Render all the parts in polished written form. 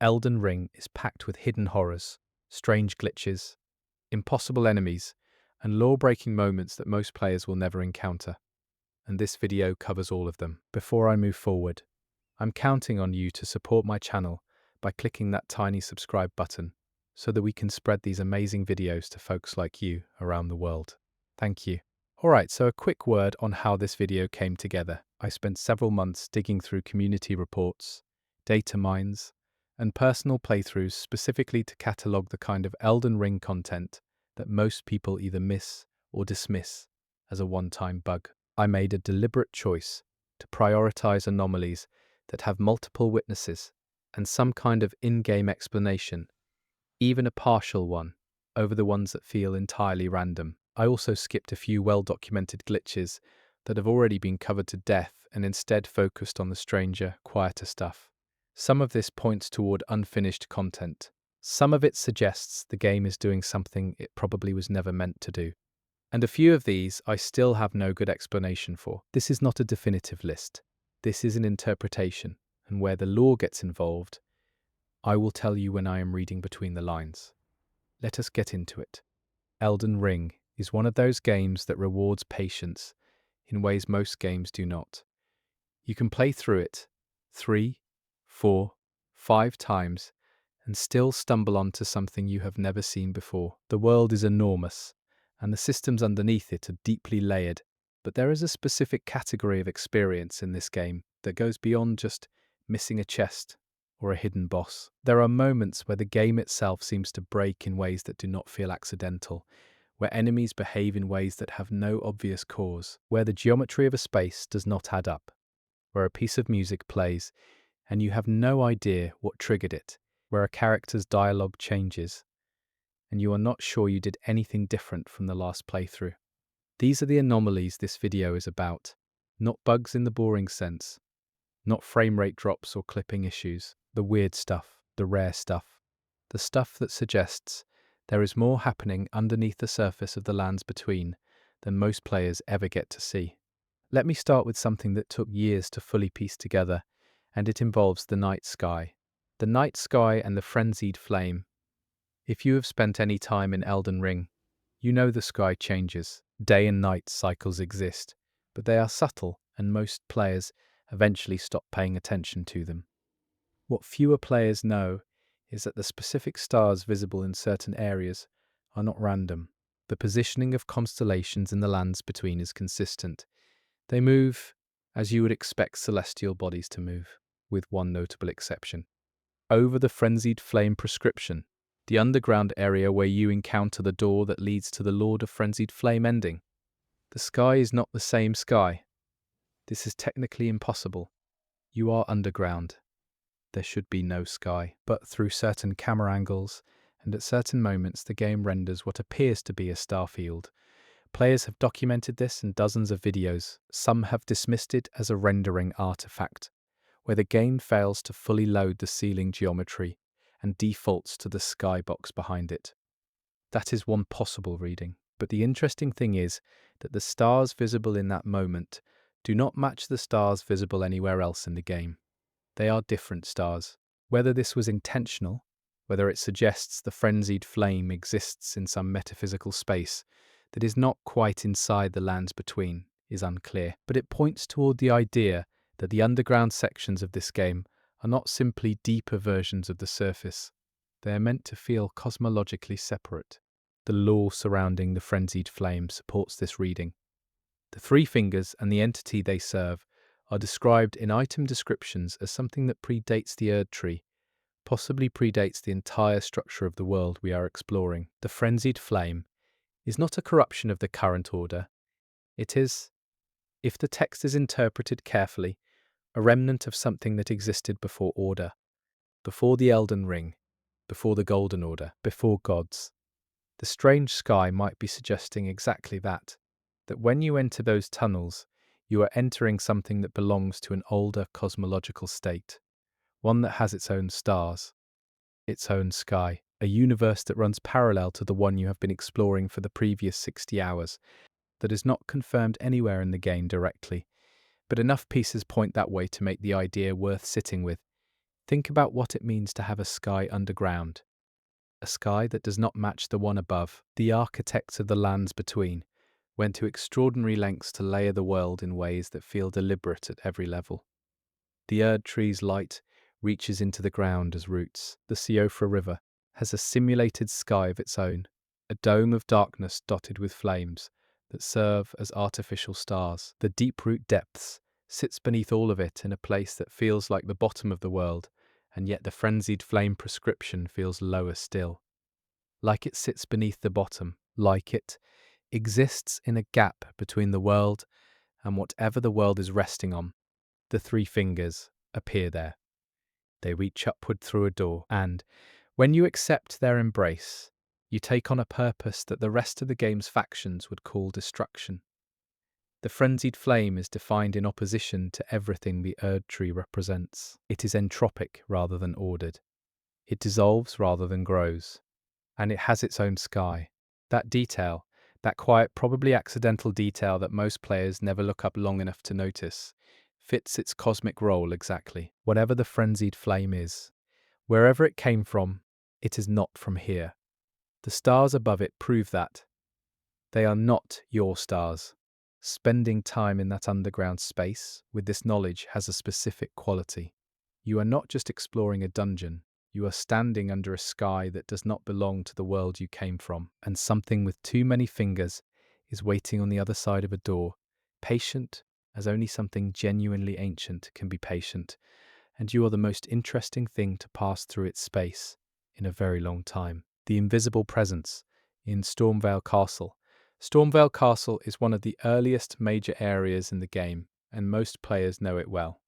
Elden Ring is packed with hidden horrors, strange glitches, impossible enemies, and lore-breaking moments that most players will never encounter. And this video covers all of them. Before I move forward, I'm counting on you to support my channel by clicking that tiny subscribe button so that we can spread these amazing videos to folks like you around the world. Thank you. Alright, so a quick word on how this video came together. I spent several months digging through community reports, data mines, and personal playthroughs specifically to catalogue the kind of Elden Ring content that most people either miss or dismiss as a one-time bug. I made a deliberate choice to prioritize anomalies that have multiple witnesses and some kind of in-game explanation, even a partial one, over the ones that feel entirely random. I also skipped a few well-documented glitches that have already been covered to death and instead focused on the stranger, quieter stuff. Some of this points toward unfinished content. Some of it suggests the game is doing something it probably was never meant to do. And a few of these I still have no good explanation for. This is not a definitive list. This is an interpretation, and where the lore gets involved, I will tell you when I am reading between the lines. Let us get into it. Elden Ring is one of those games that rewards patience in ways most games do not. You can play through it 3, 4, 5 times and still stumble onto something you have never seen before. The world is enormous, and the systems underneath it are deeply layered, but there is a specific category of experience in this game that goes beyond just missing a chest or a hidden boss. There are moments where the game itself seems to break in ways that do not feel accidental, where enemies behave in ways that have no obvious cause, where the geometry of a space does not add up, where a piece of music plays and you have no idea what triggered it, where a character's dialogue changes and you are not sure you did anything different from the last playthrough. These are the anomalies this video is about, not bugs in the boring sense, not frame rate drops or clipping issues, the weird stuff, the rare stuff, the stuff that suggests there is more happening underneath the surface of the lands between than most players ever get to see. Let me start with something that took years to fully piece together, and it involves the night sky. The night sky and the frenzied flame. If you have spent any time in Elden Ring, you know the sky changes. Day and night cycles exist, but they are subtle, and most players eventually stop paying attention to them. What fewer players know is that the specific stars visible in certain areas are not random. The positioning of constellations in the lands between is consistent. They move as you would expect celestial bodies to move, with one notable exception. Over the frenzied flame prescription, the underground area where you encounter the door that leads to the Lord of Frenzied Flame ending. The sky is not the same sky. This is technically impossible. You are underground. There should be no sky. But through certain camera angles and at certain moments the game renders what appears to be a starfield. Players have documented this in dozens of videos. Some have dismissed it as a rendering artifact, where the game fails to fully load the ceiling geometry and defaults to the skybox behind it. That is one possible reading, but the interesting thing is that the stars visible in that moment do not match the stars visible anywhere else in the game. They are different stars. Whether this was intentional, whether it suggests the frenzied flame exists in some metaphysical space that is not quite inside the lands between, is unclear, but it points toward the idea that the underground sections of this game are not simply deeper versions of the surface. They are meant to feel cosmologically separate. The lore surrounding the frenzied flame supports this reading. The three fingers and the entity they serve are described in item descriptions as something that predates the Erd Tree, possibly predates the entire structure of the world we are exploring. The frenzied flame is not a corruption of the current order. It is, if the text is interpreted carefully, a remnant of something that existed before Order, before the Elden Ring, before the Golden Order, before gods. The strange sky might be suggesting exactly that when you enter those tunnels, you are entering something that belongs to an older cosmological state, one that has its own stars, its own sky, a universe that runs parallel to the one you have been exploring for the previous 60 hours, that is not confirmed anywhere in the game directly, but enough pieces point that way to make the idea worth sitting with. Think about what it means to have a sky underground, a sky that does not match the one above. The architects of the lands between went to extraordinary lengths to layer the world in ways that feel deliberate at every level. The Erd tree's light reaches into the ground as roots. The Siofra River has a simulated sky of its own, a dome of darkness dotted with flames that serve as artificial stars. The deep-root depths sits beneath all of it in a place that feels like the bottom of the world, and yet the frenzied flame prescription feels lower still. Like it sits beneath the bottom, like it exists in a gap between the world and whatever the world is resting on. The three fingers appear there. They reach upward through a door, and when you accept their embrace, you take on a purpose that the rest of the game's factions would call destruction. The frenzied flame is defined in opposition to everything the Erd tree represents. It is entropic rather than ordered. It dissolves rather than grows. And it has its own sky. That detail, that quiet, probably accidental detail that most players never look up long enough to notice, fits its cosmic role exactly. Whatever the frenzied flame is, wherever it came from, it is not from here. The stars above it prove that. They are not your stars. Spending time in that underground space with this knowledge has a specific quality. You are not just exploring a dungeon. You are standing under a sky that does not belong to the world you came from, and something with too many fingers is waiting on the other side of a door, patient as only something genuinely ancient can be patient, and you are the most interesting thing to pass through its space in a very long time. The invisible presence in Stormvale Castle. Stormvale Castle is one of the earliest major areas in the game, and most players know it well.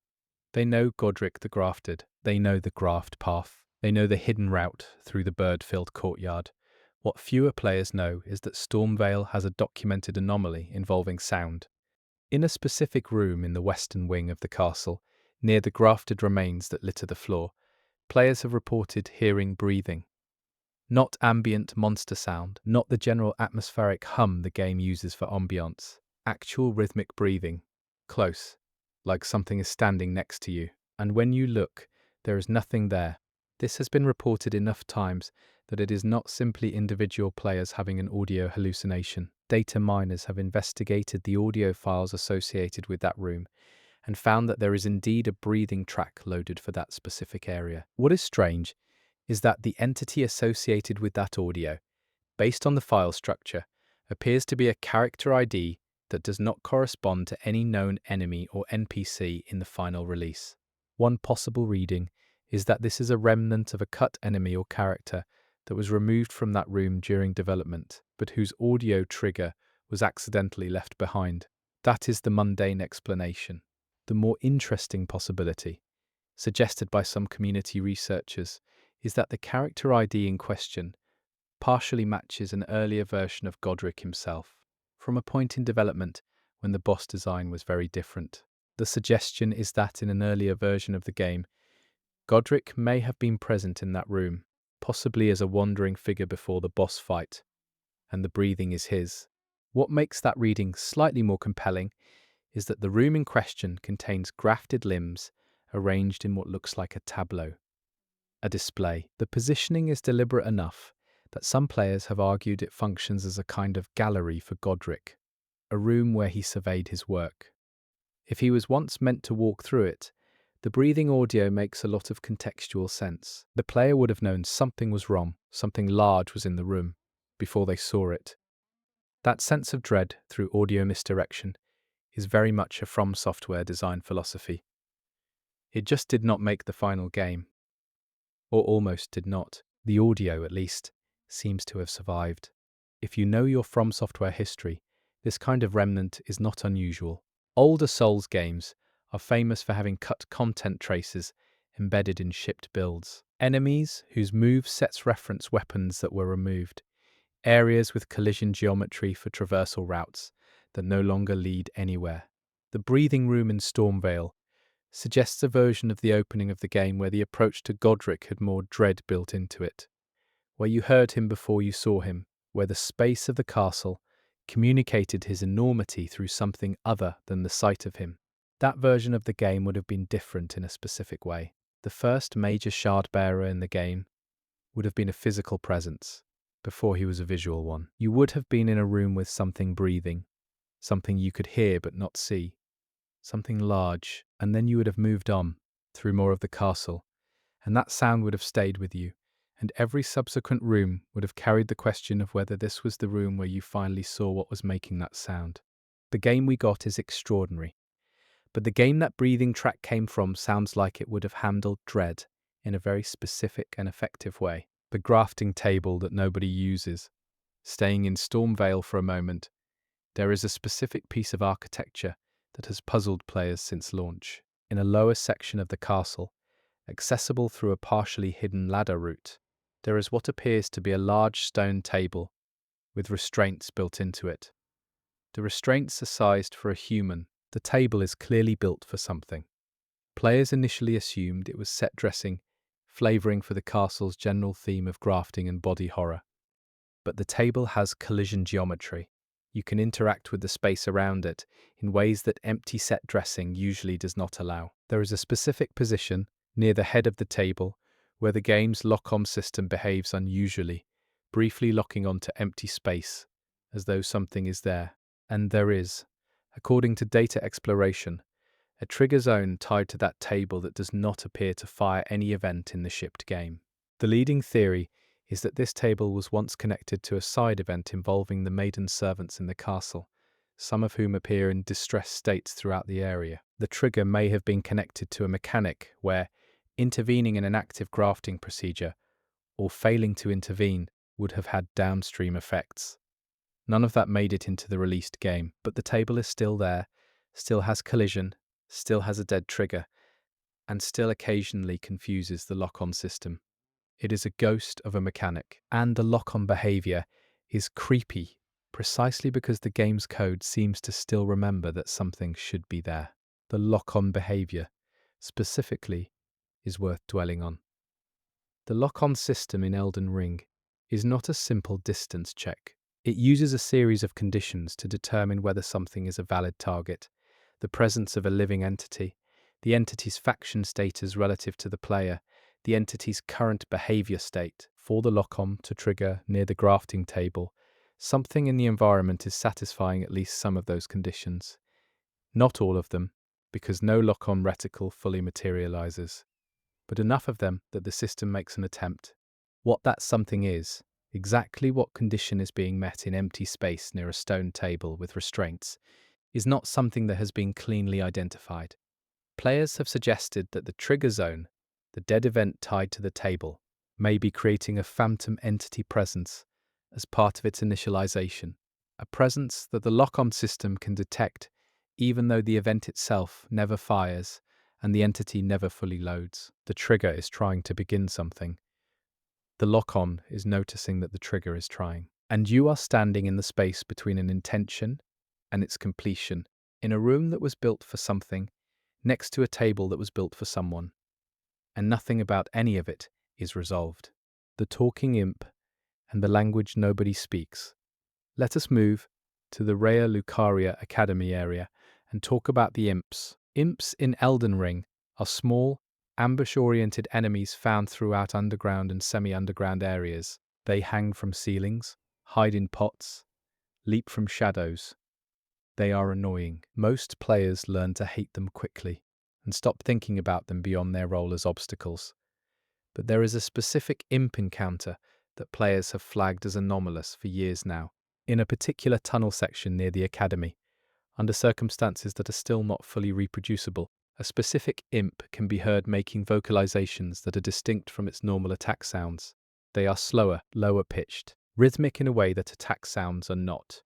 They know Godric the Grafted. They know the Graft Path. They know the hidden route through the bird-filled courtyard. What fewer players know is that Stormvale has a documented anomaly involving sound. In a specific room in the western wing of the castle, near the grafted remains that litter the floor, players have reported hearing breathing. Not ambient monster sound, not the general atmospheric hum the game uses for ambiance. Actual rhythmic breathing. Close, like something is standing next to you. And when you look, there is nothing there. This has been reported enough times that it is not simply individual players having an audio hallucination. Data miners have investigated the audio files associated with that room and found that there is indeed a breathing track loaded for that specific area. What is strange is that the entity associated with that audio, based on the file structure, appears to be a character ID that does not correspond to any known enemy or NPC in the final release. One possible reading is that this is a remnant of a cut enemy or character that was removed from that room during development, but whose audio trigger was accidentally left behind. That is the mundane explanation. The more interesting possibility, suggested by some community researchers, is that the character ID in question partially matches an earlier version of Godric himself, from a point in development when the boss design was very different. The suggestion is that in an earlier version of the game, Godric may have been present in that room, possibly as a wandering figure before the boss fight, and the breathing is his. What makes that reading slightly more compelling is that the room in question contains grafted limbs arranged in what looks like a tableau, a display. The positioning is deliberate enough that some players have argued it functions as a kind of gallery for Godric, a room where he surveyed his work. If he was once meant to walk through it, the breathing audio makes a lot of contextual sense. The player would have known something was wrong, something large was in the room, before they saw it. That sense of dread through audio misdirection is very much a From Software design philosophy. It just did not make the final game. Or almost did not. The audio, at least, seems to have survived. If you know your From Software history, this kind of remnant is not unusual. Older Souls games are famous for having cut content traces embedded in shipped builds. Enemies whose move sets reference weapons that were removed. Areas with collision geometry for traversal routes that no longer lead anywhere. The breathing room in Stormvale suggests a version of the opening of the game where the approach to Godric had more dread built into it, where you heard him before you saw him, where the space of the castle communicated his enormity through something other than the sight of him. That version of the game would have been different in a specific way. The first major shard bearer in the game would have been a physical presence before he was a visual one. You would have been in a room with something breathing, something you could hear but not see, something large, and then you would have moved on through more of the castle, and that sound would have stayed with you, and every subsequent room would have carried the question of whether this was the room where you finally saw what was making that sound. The game we got is extraordinary, but the game that breathing track came from sounds like it would have handled dread in a very specific and effective way. The grafting table that nobody uses. Staying in Stormvale for a moment, there is a specific piece of architecture that has puzzled players since launch. In a lower section of the castle, accessible through a partially hidden ladder route, there is what appears to be a large stone table with restraints built into it. The restraints are sized for a human. The table is clearly built for something. Players initially assumed it was set dressing, flavouring for the castle's general theme of grafting and body horror. But the table has collision geometry. You can interact with the space around it in ways that empty set dressing usually does not allow. There is a specific position near the head of the table where the game's lock-on system behaves unusually, briefly locking onto empty space, as though something is there. And there is, according to data exploration, a trigger zone tied to that table that does not appear to fire any event in the shipped game. The leading theory is that this table was once connected to a side event involving the maiden servants in the castle, some of whom appear in distressed states throughout the area. The trigger may have been connected to a mechanic where intervening in an active grafting procedure or failing to intervene would have had downstream effects. None of that made it into the released game, but the table is still there, still has collision, still has a dead trigger, and still occasionally confuses the lock-on system. It is a ghost of a mechanic, and the lock-on behavior is creepy, precisely because the game's code seems to still remember that something should be there. The lock-on behavior, specifically, is worth dwelling on. The lock-on system in Elden Ring is not a simple distance check. It uses a series of conditions to determine whether something is a valid target, the presence of a living entity, the entity's faction status relative to the player, the entity's current behavior state. For the lock-on to trigger near the grafting table, something in the environment is satisfying at least some of those conditions. Not all of them, because no lock-on reticle fully materializes, but enough of them that the system makes an attempt. What that something is, exactly what condition is being met in empty space near a stone table with restraints, is not something that has been cleanly identified. Players have suggested that the trigger zone, the dead event tied to the table, may be creating a phantom entity presence as part of its initialization, a presence that the lock-on system can detect even though the event itself never fires and the entity never fully loads. The trigger is trying to begin something. The lock-on is noticing that the trigger is trying. And you are standing in the space between an intention and its completion, in a room that was built for something, next to a table that was built for someone. And nothing about any of it is resolved. The talking imp and the language nobody speaks. Let us move to the Rhea Lucaria Academy area and talk about the imps. Imps in Elden Ring are small, ambush-oriented enemies found throughout underground and semi-underground areas. They hang from ceilings, hide in pots, leap from shadows. They are annoying. Most players learn to hate them quickly and stop thinking about them beyond their role as obstacles. But there is a specific imp encounter that players have flagged as anomalous for years now. In a particular tunnel section near the academy, under circumstances that are still not fully reproducible, a specific imp can be heard making vocalizations that are distinct from its normal attack sounds. They are slower, lower-pitched, rhythmic in a way that attack sounds are not.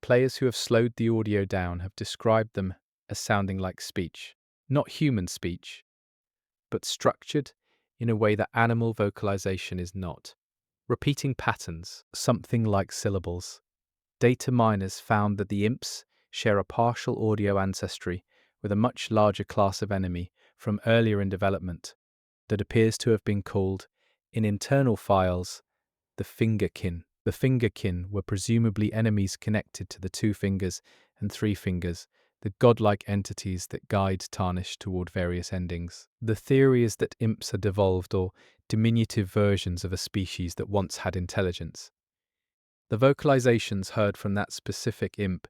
Players who have slowed the audio down have described them as sounding like speech. Not human speech, but structured in a way that animal vocalization is not. Repeating patterns, something like syllables. Data miners found that the imps share a partial audio ancestry with a much larger class of enemy from earlier in development that appears to have been called, in internal files, the fingerkin. The fingerkin were presumably enemies connected to the 2 fingers and 3 fingers the godlike entities that guide Tarnished toward various endings. The theory is that imps are devolved or diminutive versions of a species that once had intelligence. The vocalizations heard from that specific imp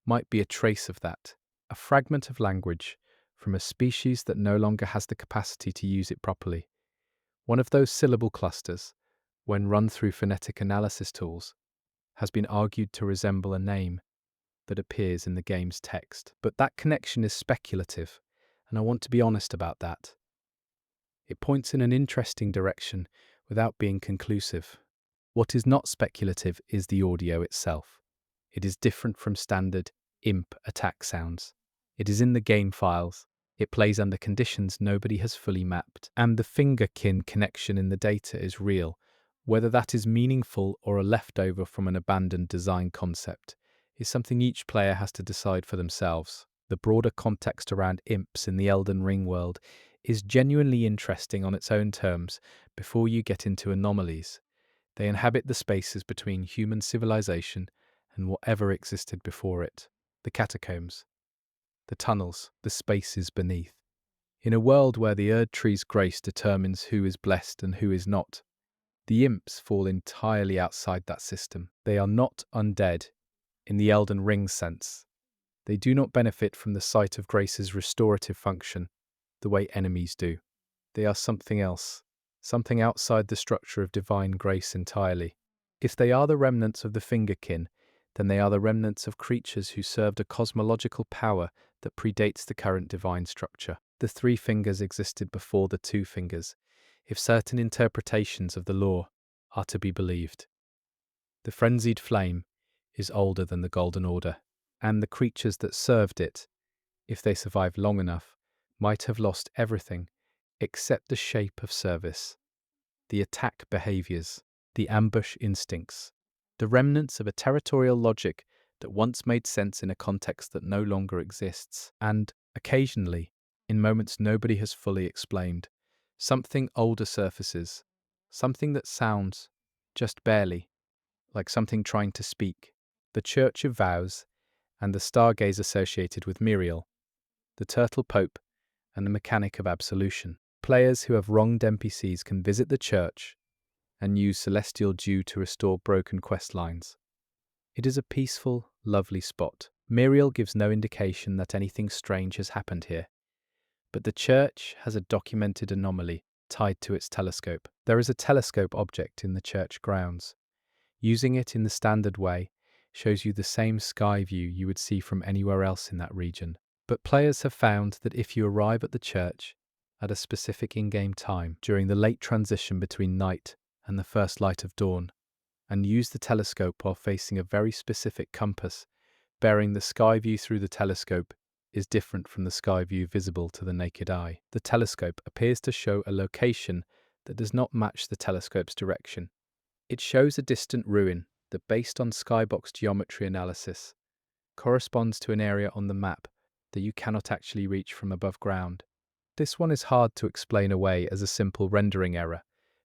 might be a trace of that, a fragment of language from a species that no longer has the capacity to use it properly. One of those syllable clusters, when run through phonetic analysis tools, has been argued to resemble a name that appears in the game's text. But that connection is speculative, and I want to be honest about that. It points in an interesting direction without being conclusive. What is not speculative is the audio itself. It is different from standard imp attack sounds. It is in the game files. It plays under conditions nobody has fully mapped. And the finger-kin connection in the data is real, whether that is meaningful or a leftover from an abandoned design concept is something each player has to decide for themselves. The broader context around imps in the Elden Ring world is genuinely interesting on its own terms before you get into Anomalies. They inhabit the spaces between human civilization and whatever existed before it. The catacombs, the tunnels, the spaces beneath. In a world where the Erd Tree's grace determines who is blessed and who is not, the imps fall entirely outside that system. They are not undead in the Elden Ring sense. They do not benefit from the sight of grace's restorative function the way enemies do. They are something else, something outside the structure of divine grace entirely. If they are the remnants of the fingerkin, then they are the remnants of creatures who served a cosmological power that predates the current divine structure. The three fingers existed before the two fingers, if certain interpretations of the law are to be believed. The frenzied flame is older than the Golden Order, and the creatures that served it, if they survived long enough, might have lost everything except the shape of service, the attack behaviors, the ambush instincts, the remnants of a territorial logic that once made sense in a context that no longer exists, and, occasionally, in moments nobody has fully explained, something older surfaces, something that sounds, just barely, like something trying to speak. The Church of Vows and the stargaze associated with Miriel, the Turtle Pope, and the mechanic of absolution. Players who have wronged NPCs can visit the church and use Celestial Dew to restore broken quest lines. It is a peaceful, lovely spot. Miriel gives no indication that anything strange has happened here, but the church has a documented anomaly tied to its telescope. There is a telescope object in the church grounds. Using it in the standard way shows you the same sky view you would see from anywhere else in that region. But players have found that if you arrive at the church at a specific in-game time during the late transition between night and the first light of dawn, and use the telescope while facing a very specific compass, bearing the sky view through the telescope is different from the sky view visible to the naked eye. The telescope appears to show a location that does not match the telescope's direction. It shows a distant ruin that, based on skybox geometry analysis, corresponds to an area on the map that you cannot actually reach from above ground. This one is hard to explain away as a simple rendering error,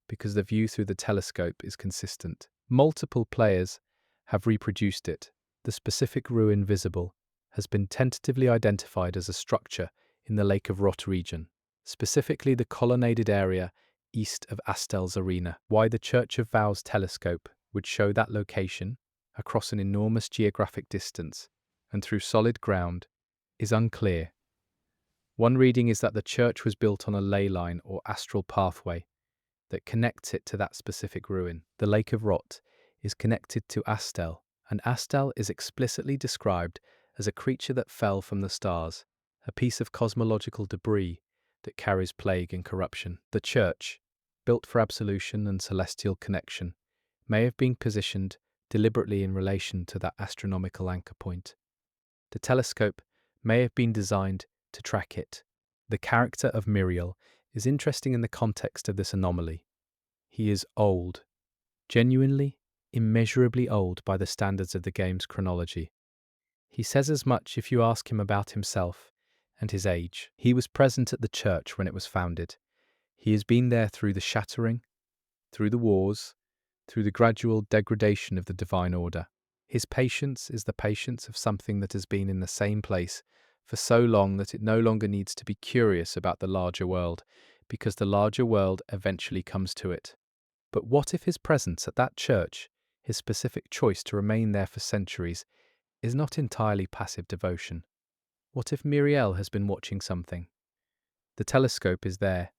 because the view through the telescope is consistent. Multiple players have reproduced it. The specific ruin visible has been tentatively identified as a structure in the Lake of Rot region, specifically the colonnaded area east of Astel's arena. Why the Church of Vows telescope would show that location across an enormous geographic distance and through solid ground is unclear. One reading is that the church was built on a ley line or astral pathway that connects it to that specific ruin. The Lake of Rot is connected to Astel, and Astel is explicitly described as a creature that fell from the stars, a piece of cosmological debris that carries plague and corruption. The church, built for absolution and celestial connection, may have been positioned deliberately in relation to that astronomical anchor point. The telescope may have been designed to track it. The character of Miriel is interesting in the context of this anomaly. He is old, genuinely, immeasurably old by the standards of the game's chronology. He says as much if you ask him about himself and his age. He was present at the church when it was founded. He has been there through the shattering, through the wars, through the gradual degradation of the divine order. His patience is the patience of something that has been in the same place for so long that it no longer needs to be curious about the larger world, because the larger world eventually comes to it. But what if his presence at that church, his specific choice to remain there for centuries, is not entirely passive devotion? What if Muriel has been watching something? The telescope is there.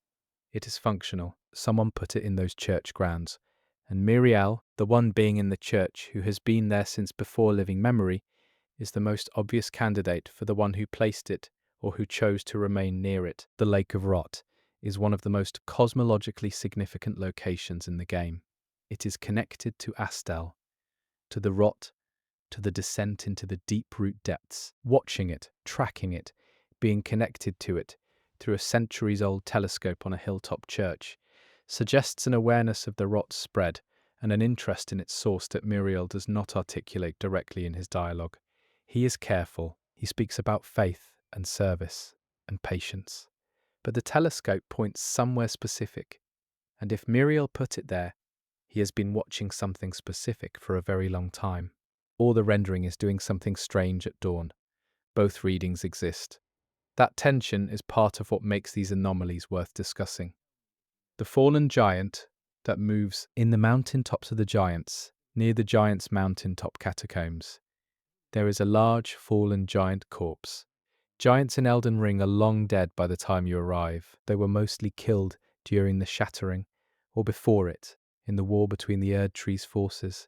It is functional. Someone put it in those church grounds. And Muriel, the one being in the church who has been there since before living memory, is the most obvious candidate for the one who placed it or who chose to remain near it. The Lake of Rot is one of the most cosmologically significant locations in the game. It is connected to Astel, to the Rot, to the descent into the deep root depths. Watching it, tracking it, being connected to it through a centuries-old telescope on a hilltop church suggests an awareness of the Rot's spread and an interest in its source that Muriel does not articulate directly in his dialogue. He is careful. He speaks about faith and service and patience. But the telescope points somewhere specific, and if Muriel put it there, he has been watching something specific for a very long time. Or the rendering is doing something strange at dawn. Both readings exist. That tension is part of what makes these anomalies worth discussing. The fallen giant that moves in the mountaintops of the giants, near the giants' mountaintop catacombs. There is a large fallen giant corpse. Giants in Elden Ring are long dead by the time you arrive. They were mostly killed during the Shattering, or before it, in the war between the Erd Tree's forces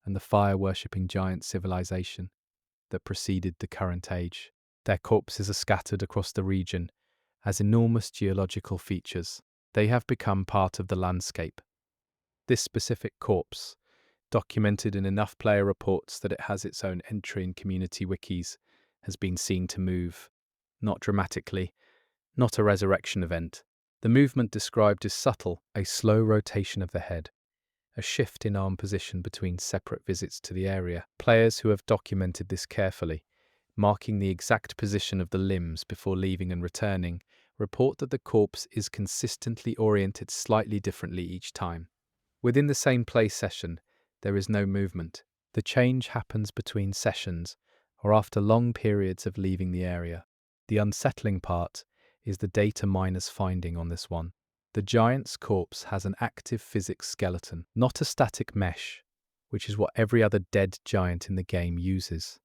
and the fire-worshipping giant civilization that preceded the current age. Their corpses are scattered across the region as enormous geological features. They have become part of the landscape. This specific corpse, documented in enough player reports that it has its own entry in community wikis, has been seen to move. Not dramatically, not a resurrection event. The movement described is subtle, a slow rotation of the head, a shift in arm position between separate visits to the area. Players who have documented this carefully, marking the exact position of the limbs before leaving and returning, report that the corpse is consistently oriented slightly differently each time. Within the same play session, there is no movement. The change happens between sessions or after long periods of leaving the area. The unsettling part is the data miner's finding on this one. The giant's corpse has an active physics skeleton, not a static mesh, which is what every other dead giant in the game uses.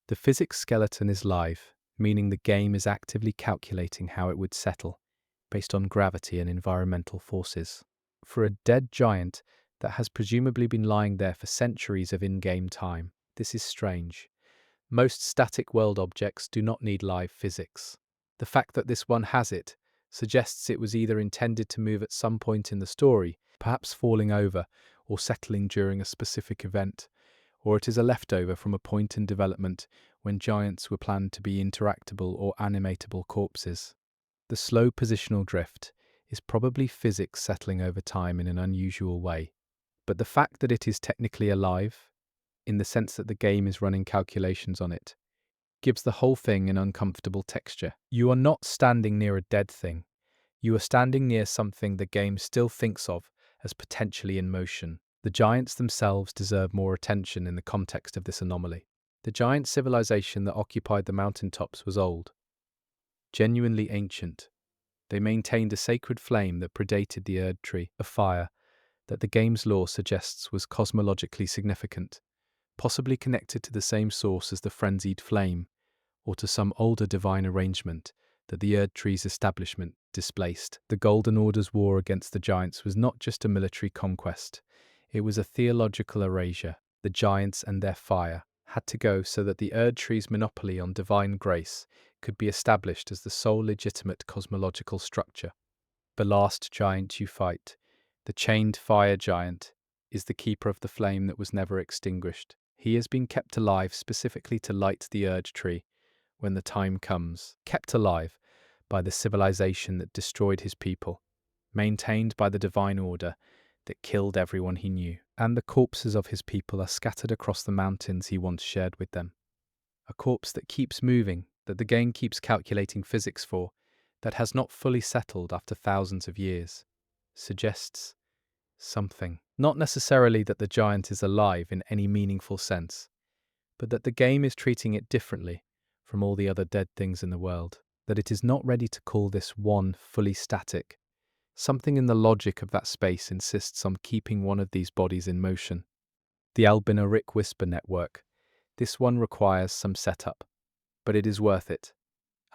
The physics skeleton is live, meaning the game is actively calculating how it would settle, based on gravity and environmental forces. For a dead giant that has presumably been lying there for centuries of in-game time, this is strange. Most static world objects do not need live physics. The fact that this one has it suggests it was either intended to move at some point in the story, perhaps falling over or settling during a specific event, or it is a leftover from a point in development when giants were planned to be interactable or animatable corpses. The slow positional drift is probably physics settling over time in an unusual way, but the fact that it is technically alive, in the sense that the game is running calculations on it, gives the whole thing an uncomfortable texture. You are not standing near a dead thing. You are standing near something the game still thinks of as potentially in motion. The giants themselves deserve more attention in the context of this anomaly. The giant civilization that occupied the mountaintops was old, genuinely ancient. They maintained a sacred flame that predated the Erd Tree, a fire that the game's lore suggests was cosmologically significant, possibly connected to the same source as the frenzied flame, or to some older divine arrangement that the Erd Tree's establishment displaced. The Golden Order's war against the giants was not just a military conquest, it was a theological erasure. The giants and their fire had to go so that the Erd Tree's monopoly on divine grace could be established as the sole legitimate cosmological structure. The last giant you fight, the chained fire giant, is the keeper of the flame that was never extinguished. He has been kept alive specifically to light the Erd Tree when the time comes, kept alive by the civilization that destroyed his people, maintained by the divine order that killed everyone he knew, and the corpses of his people are scattered across the mountains he once shared with them. A corpse that keeps moving, that the game keeps calculating physics for, that has not fully settled after thousands of years, suggests something. Not necessarily that the giant is alive in any meaningful sense, but that the game is treating it differently from all the other dead things in the world, that it is not ready to call this one fully static. Something in the logic of that space insists on keeping one of these bodies in motion. The Albinoric Whisper Network. This one requires some setup, but it is worth it.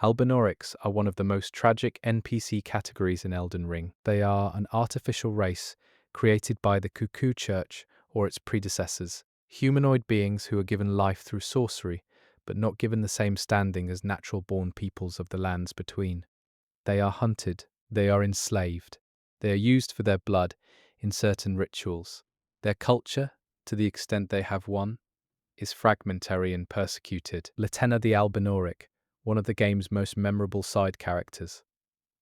Albinorics are one of the most tragic NPC categories in Elden Ring. They are an artificial race created by the Cuckoo Church or its predecessors, humanoid beings who are given life through sorcery, but not given the same standing as natural-born peoples of the lands between. They are hunted, they are enslaved, they are used for their blood in certain rituals. Their culture, to the extent they have one, is fragmentary and persecuted. Latenna the Albinoric, one of the game's most memorable side characters,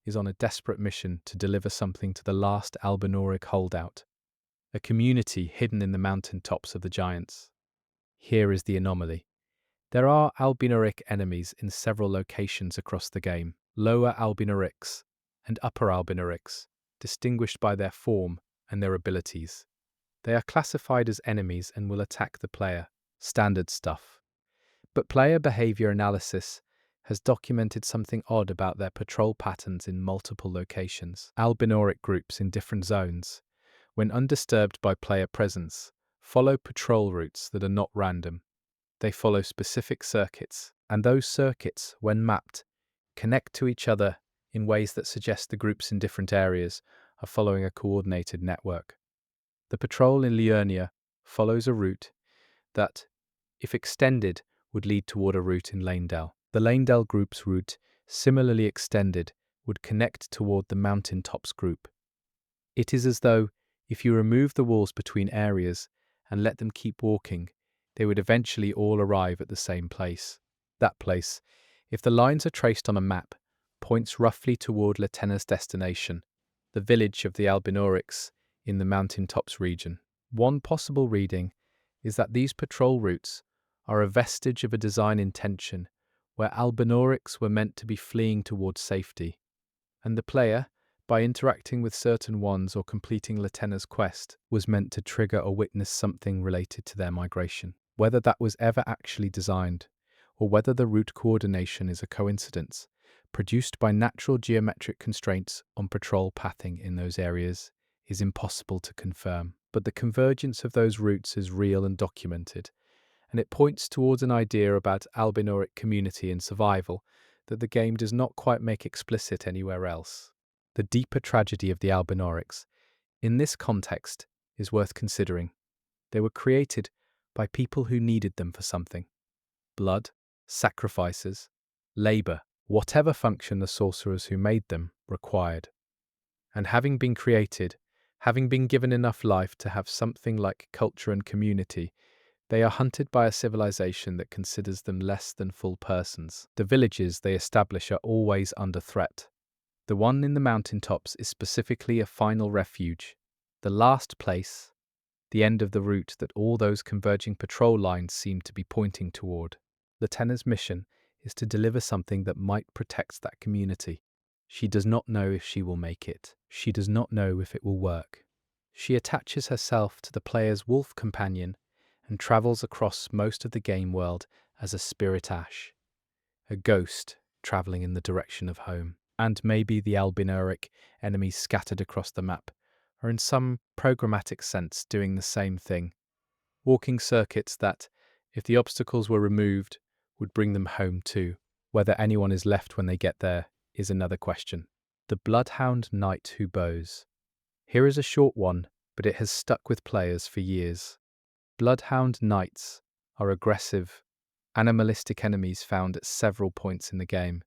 is on a desperate mission to deliver something to the last Albinoric holdout, a community hidden in the mountain tops of the giants. Here is the anomaly. There are Albinoric enemies in several locations across the game, lower Albinorics and upper Albinorics, distinguished by their form and their abilities. They are classified as enemies and will attack the player. Standard stuff. But player behavior analysis has documented something odd about their patrol patterns in multiple locations. Albinoric groups in different zones, when undisturbed by player presence, follow patrol routes that are not random. They follow specific circuits, and those circuits, when mapped, connect to each other in ways that suggest the groups in different areas are following a coordinated network. The patrol in Liurnia follows a route that, if extended, would lead toward a route in Lanedale. The Lanedale group's route, similarly extended, would connect toward the Mountain Tops group. It is as though, if you remove the walls between areas and let them keep walking, they would eventually all arrive at the same place. That place, if the lines are traced on a map, points roughly toward Latenna's destination, the village of the Albinorics in the Mountain Tops region. One possible reading is that these patrol routes are a vestige of a design intention where Albinorics were meant to be fleeing towards safety, and the player, by interacting with certain ones or completing Latenna's quest, was meant to trigger or witness something related to their migration. Whether that was ever actually designed, or whether the route coordination is a coincidence, produced by natural geometric constraints on patrol pathing in those areas, is impossible to confirm. But the convergence of those routes is real and documented, and it points towards an idea about Albinoric community and survival that the game does not quite make explicit anywhere else. The deeper tragedy of the Albinorics, in this context, is worth considering. They were created by people who needed them for something. Blood, sacrifices, labor, whatever function the sorcerers who made them required. And having been created, having been given enough life to have something like culture and community, they are hunted by a civilization that considers them less than full persons. The villages they establish are always under threat. The one in the mountaintops is specifically a final refuge, the last place, the end of the route that all those converging patrol lines seem to be pointing toward. Latenna's mission is to deliver something that might protect that community. She does not know if she will make it. She does not know if it will work. She attaches herself to the player's wolf companion and travels across most of the game world as a spirit ash, a ghost traveling in the direction of home. And maybe the Albinoric enemies scattered across the map are in some programmatic sense doing the same thing, walking circuits that, if the obstacles were removed, would bring them home too. Whether anyone is left when they get there is another question. The Bloodhound Knight Who Bows. Here is a short one, but it has stuck with players for years. Bloodhound Knights are aggressive, animalistic enemies found at several points in the game.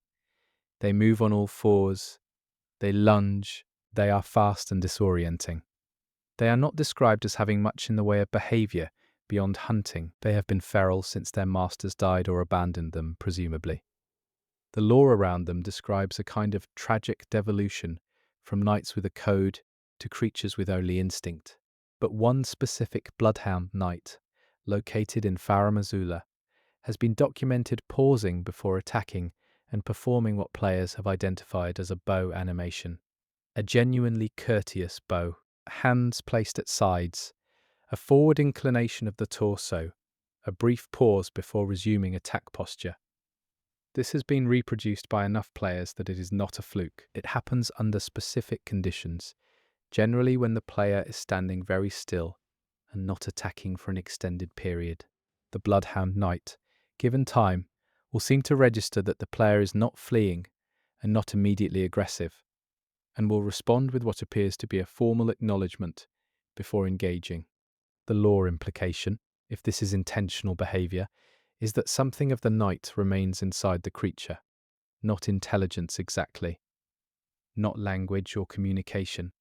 They move on all fours, they lunge, they are fast and disorienting. They are not described as having much in the way of behavior beyond hunting. They have been feral since their masters died or abandoned them, presumably. The lore around them describes a kind of tragic devolution from knights with a code to creatures with only instinct. But one specific bloodhound knight, located in Faramazula, has been documented pausing before attacking and performing what players have identified as a bow animation. A genuinely courteous bow, hands placed at sides, a forward inclination of the torso, a brief pause before resuming attack posture. This has been reproduced by enough players that it is not a fluke. It happens under specific conditions, generally when the player is standing very still and not attacking for an extended period. The Bloodhound Knight, given time, will seem to register that the player is not fleeing and not immediately aggressive, and will respond with what appears to be a formal acknowledgement before engaging. The lore implication, if this is intentional behavior, is that something of the knight remains inside the creature, not intelligence exactly, not language or communication,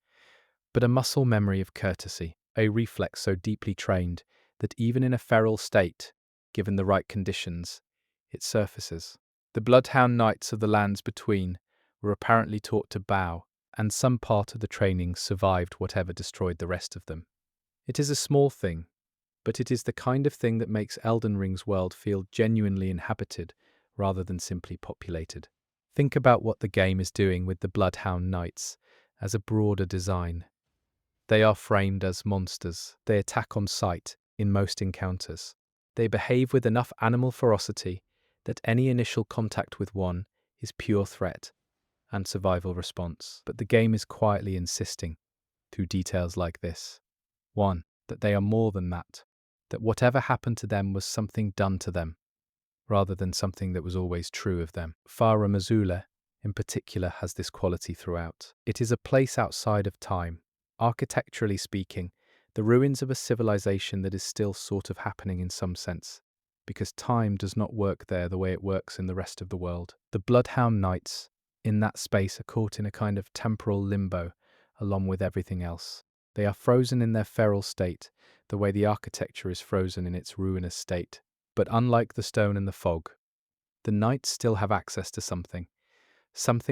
but a muscle memory of courtesy, a reflex so deeply trained that even in a feral state, given the right conditions, it surfaces. The bloodhound knights of the lands between were apparently taught to bow, and some part of the training survived whatever destroyed the rest of them. It is a small thing, but it is the kind of thing that makes Elden Ring's world feel genuinely inhabited rather than simply populated. Think about what the game is doing with the Bloodhound Knights as a broader design. They are framed as monsters. They attack on sight in most encounters. They behave with enough animal ferocity that any initial contact with one is pure threat and survival response. But the game is quietly insisting, through details like this. 1. That they are more than that whatever happened to them was something done to them, rather than something that was always true of them. Fara Mazula, in particular, has this quality throughout. It is a place outside of time. Architecturally speaking, the ruins of a civilization that is still sort of happening in some sense, because time does not work there the way it works in the rest of the world. The Bloodhound Knights, in that space, are caught in a kind of temporal limbo, along with everything else. They are frozen in their feral state, the way the architecture is frozen in its ruinous state. But unlike the stone and the fog, the knights still have access to something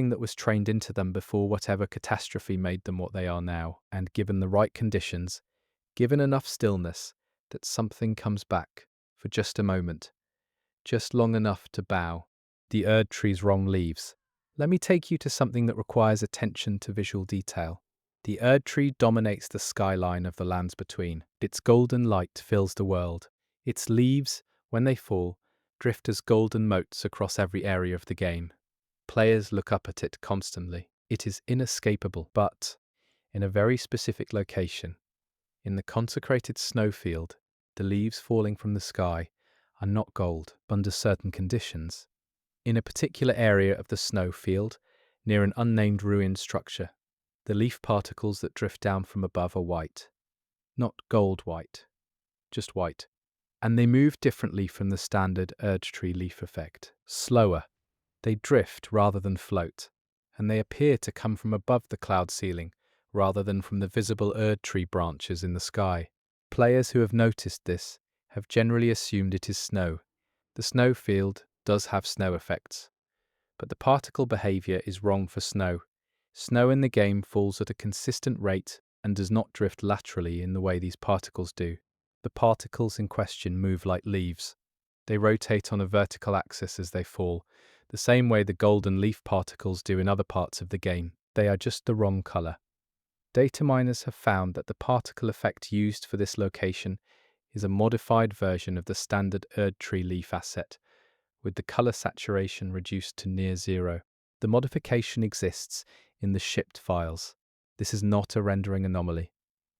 that was trained into them before whatever catastrophe made them what they are now, and given the right conditions, given enough stillness, that something comes back for just a moment, just long enough to bow. The Erd tree's wrong leaves. Let me take you to something that requires attention to visual detail. The Erd tree dominates the skyline of the lands between. Its golden light fills the world. Its leaves, when they fall, drift as golden motes across every area of the game. Players look up at it constantly. It is inescapable, but in a very specific location. In the consecrated snowfield, the leaves falling from the sky are not gold under certain conditions. In a particular area of the snowfield, near an unnamed ruined structure, the leaf particles that drift down from above are white. Not gold white, just white. And they move differently from the standard Erd tree leaf effect. Slower. They drift rather than float, and they appear to come from above the cloud ceiling rather than from the visible Erd tree branches in the sky. Players who have noticed this have generally assumed it is snow. The snowfield does have snow effects, but the particle behavior is wrong for snow. Snow in the game falls at a consistent rate and does not drift laterally in the way these particles do. The particles in question move like leaves. They rotate on a vertical axis as they fall, the same way the golden leaf particles do in other parts of the game. They are just the wrong color. Data miners have found that the particle effect used for this location is a modified version of the standard Erd tree leaf asset, with the color saturation reduced to near zero. The modification exists in the shipped files. This is not a rendering anomaly.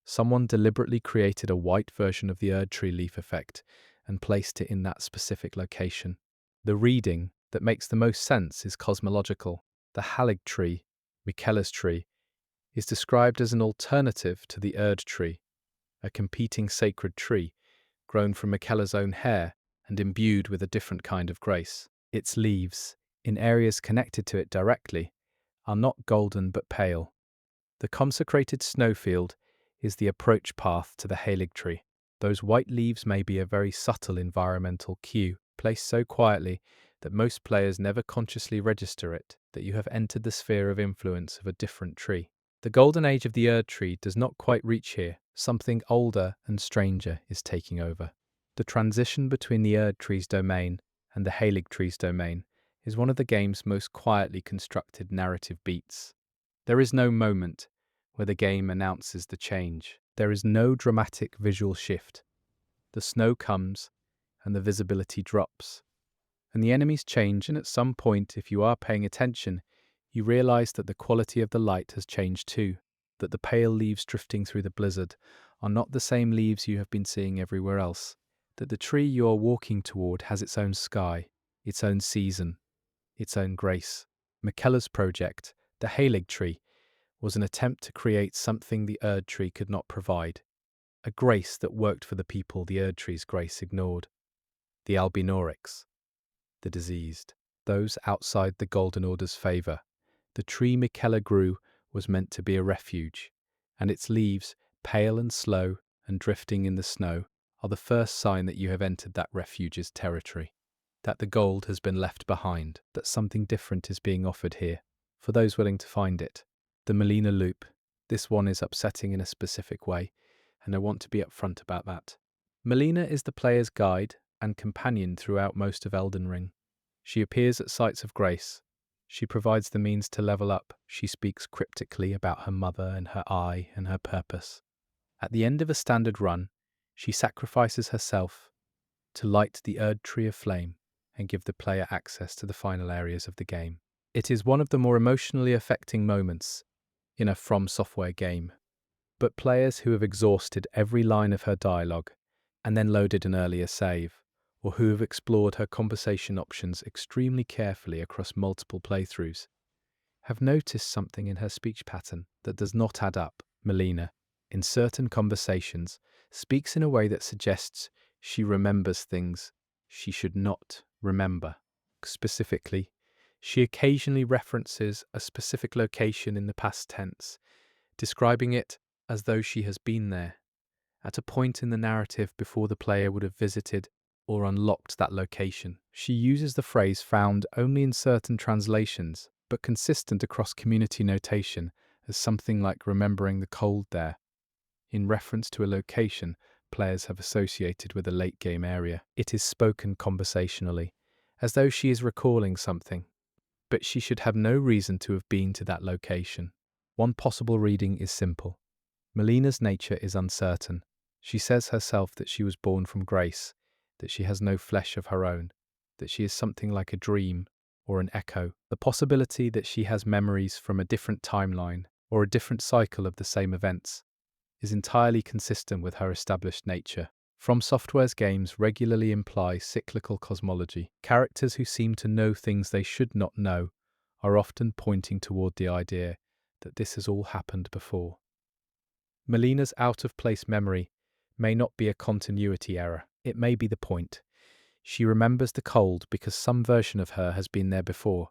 Someone deliberately created a white version of the Erd tree leaf effect and placed it in that specific location. The reading that makes the most sense is cosmological. The Halig tree, Miquella's tree, is described as an alternative to the Erd tree, a competing sacred tree grown from Miquella's own hair and imbued with a different kind of grace. Its leaves, in areas connected to it directly, are not golden but pale. The consecrated snowfield is the approach path to the Halig tree. Those white leaves may be a very subtle environmental cue, placed so quietly that most players never consciously register it, that you have entered the sphere of influence of a different tree. The golden age of the Erd tree does not quite reach here. Something older and stranger is taking over. The transition between the Erd tree's domain and the Halig tree's domain is one of the game's most quietly constructed narrative beats. There is no moment where the game announces the change. There is no dramatic visual shift. The snow comes and the visibility drops. And the enemies change, and at some point, if you are paying attention, you realize that the quality of the light has changed too, that the pale leaves drifting through the blizzard are not the same leaves you have been seeing everywhere else, that the tree you are walking toward has its own sky, its own season, its own grace. McKellar's project, the Halig tree, was an attempt to create something the Erd tree could not provide, a grace that worked for the people the Erd tree's grace ignored, the albinorics, the diseased, those outside the Golden Order's favour. The tree McKellar grew was meant to be a refuge, and its leaves, pale and slow and drifting in the snow, are the first sign that you have entered that refuge's territory, that the gold has been left behind, that something different is being offered here, for those willing to find it. The Melina loop. This one is upsetting in a specific way, and I want to be upfront about that. Melina is the player's guide and companion throughout most of Elden Ring. She appears at sites of grace. She provides the means to level up. She speaks cryptically about her mother and her eye and her purpose. At the end of a standard run, she sacrifices herself to light the Erd Tree of Flame and give the player access to the final areas of the game. It is one of the more emotionally affecting moments in a From Software game, but players who have exhausted every line of her dialogue and then loaded an earlier save, or who have explored her conversation options extremely carefully across multiple playthroughs, have noticed something in her speech pattern that does not add up. Melina, in certain conversations, speaks in a way that suggests she remembers things she should not remember. Specifically, she occasionally references a specific location in the past tense, describing it as though she has been there, at a point in the narrative before the player would have visited or unlocked that location. She uses the phrase found only in certain translations, but consistent across community notation as something like remembering the cold there, in reference to a location players have associated with a late-game area. It is spoken conversationally, as though she is recalling something, but she should have no reason to have been to that location. One possible reading is simple. Melina's nature is uncertain. She says herself that she was born from grace, that she has no flesh of her own, that she is something like a dream or an echo. The possibility that she has memories from a different timeline or a different cycle of the same events is entirely consistent with her established nature. From Software's games regularly imply cyclical cosmology. Characters who seem to know things they should not know are often pointing toward the idea that this has all happened before. Melina's out-of-place memory may not be a continuity error. It may be the point. She remembers the cold because some version of her has been there before,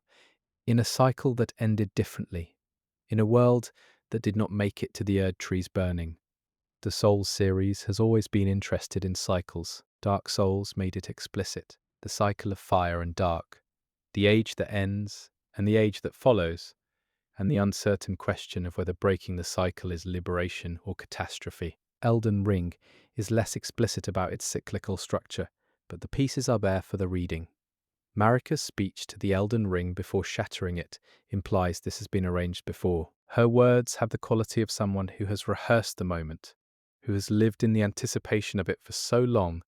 in a cycle that ended differently, in a world that did not make it to the Erd Tree's burning. The Souls series has always been interested in cycles. Dark Souls made it explicit. The cycle of fire and dark, the age that ends and the age that follows, and the uncertain question of whether breaking the cycle is liberation or catastrophe. Elden Ring is less explicit about its cyclical structure, but the pieces are there for the reading. Marika's speech to the Elden Ring before shattering it implies this has been arranged before. Her words have the quality of someone who has rehearsed the moment, who has lived in the anticipation of it for so long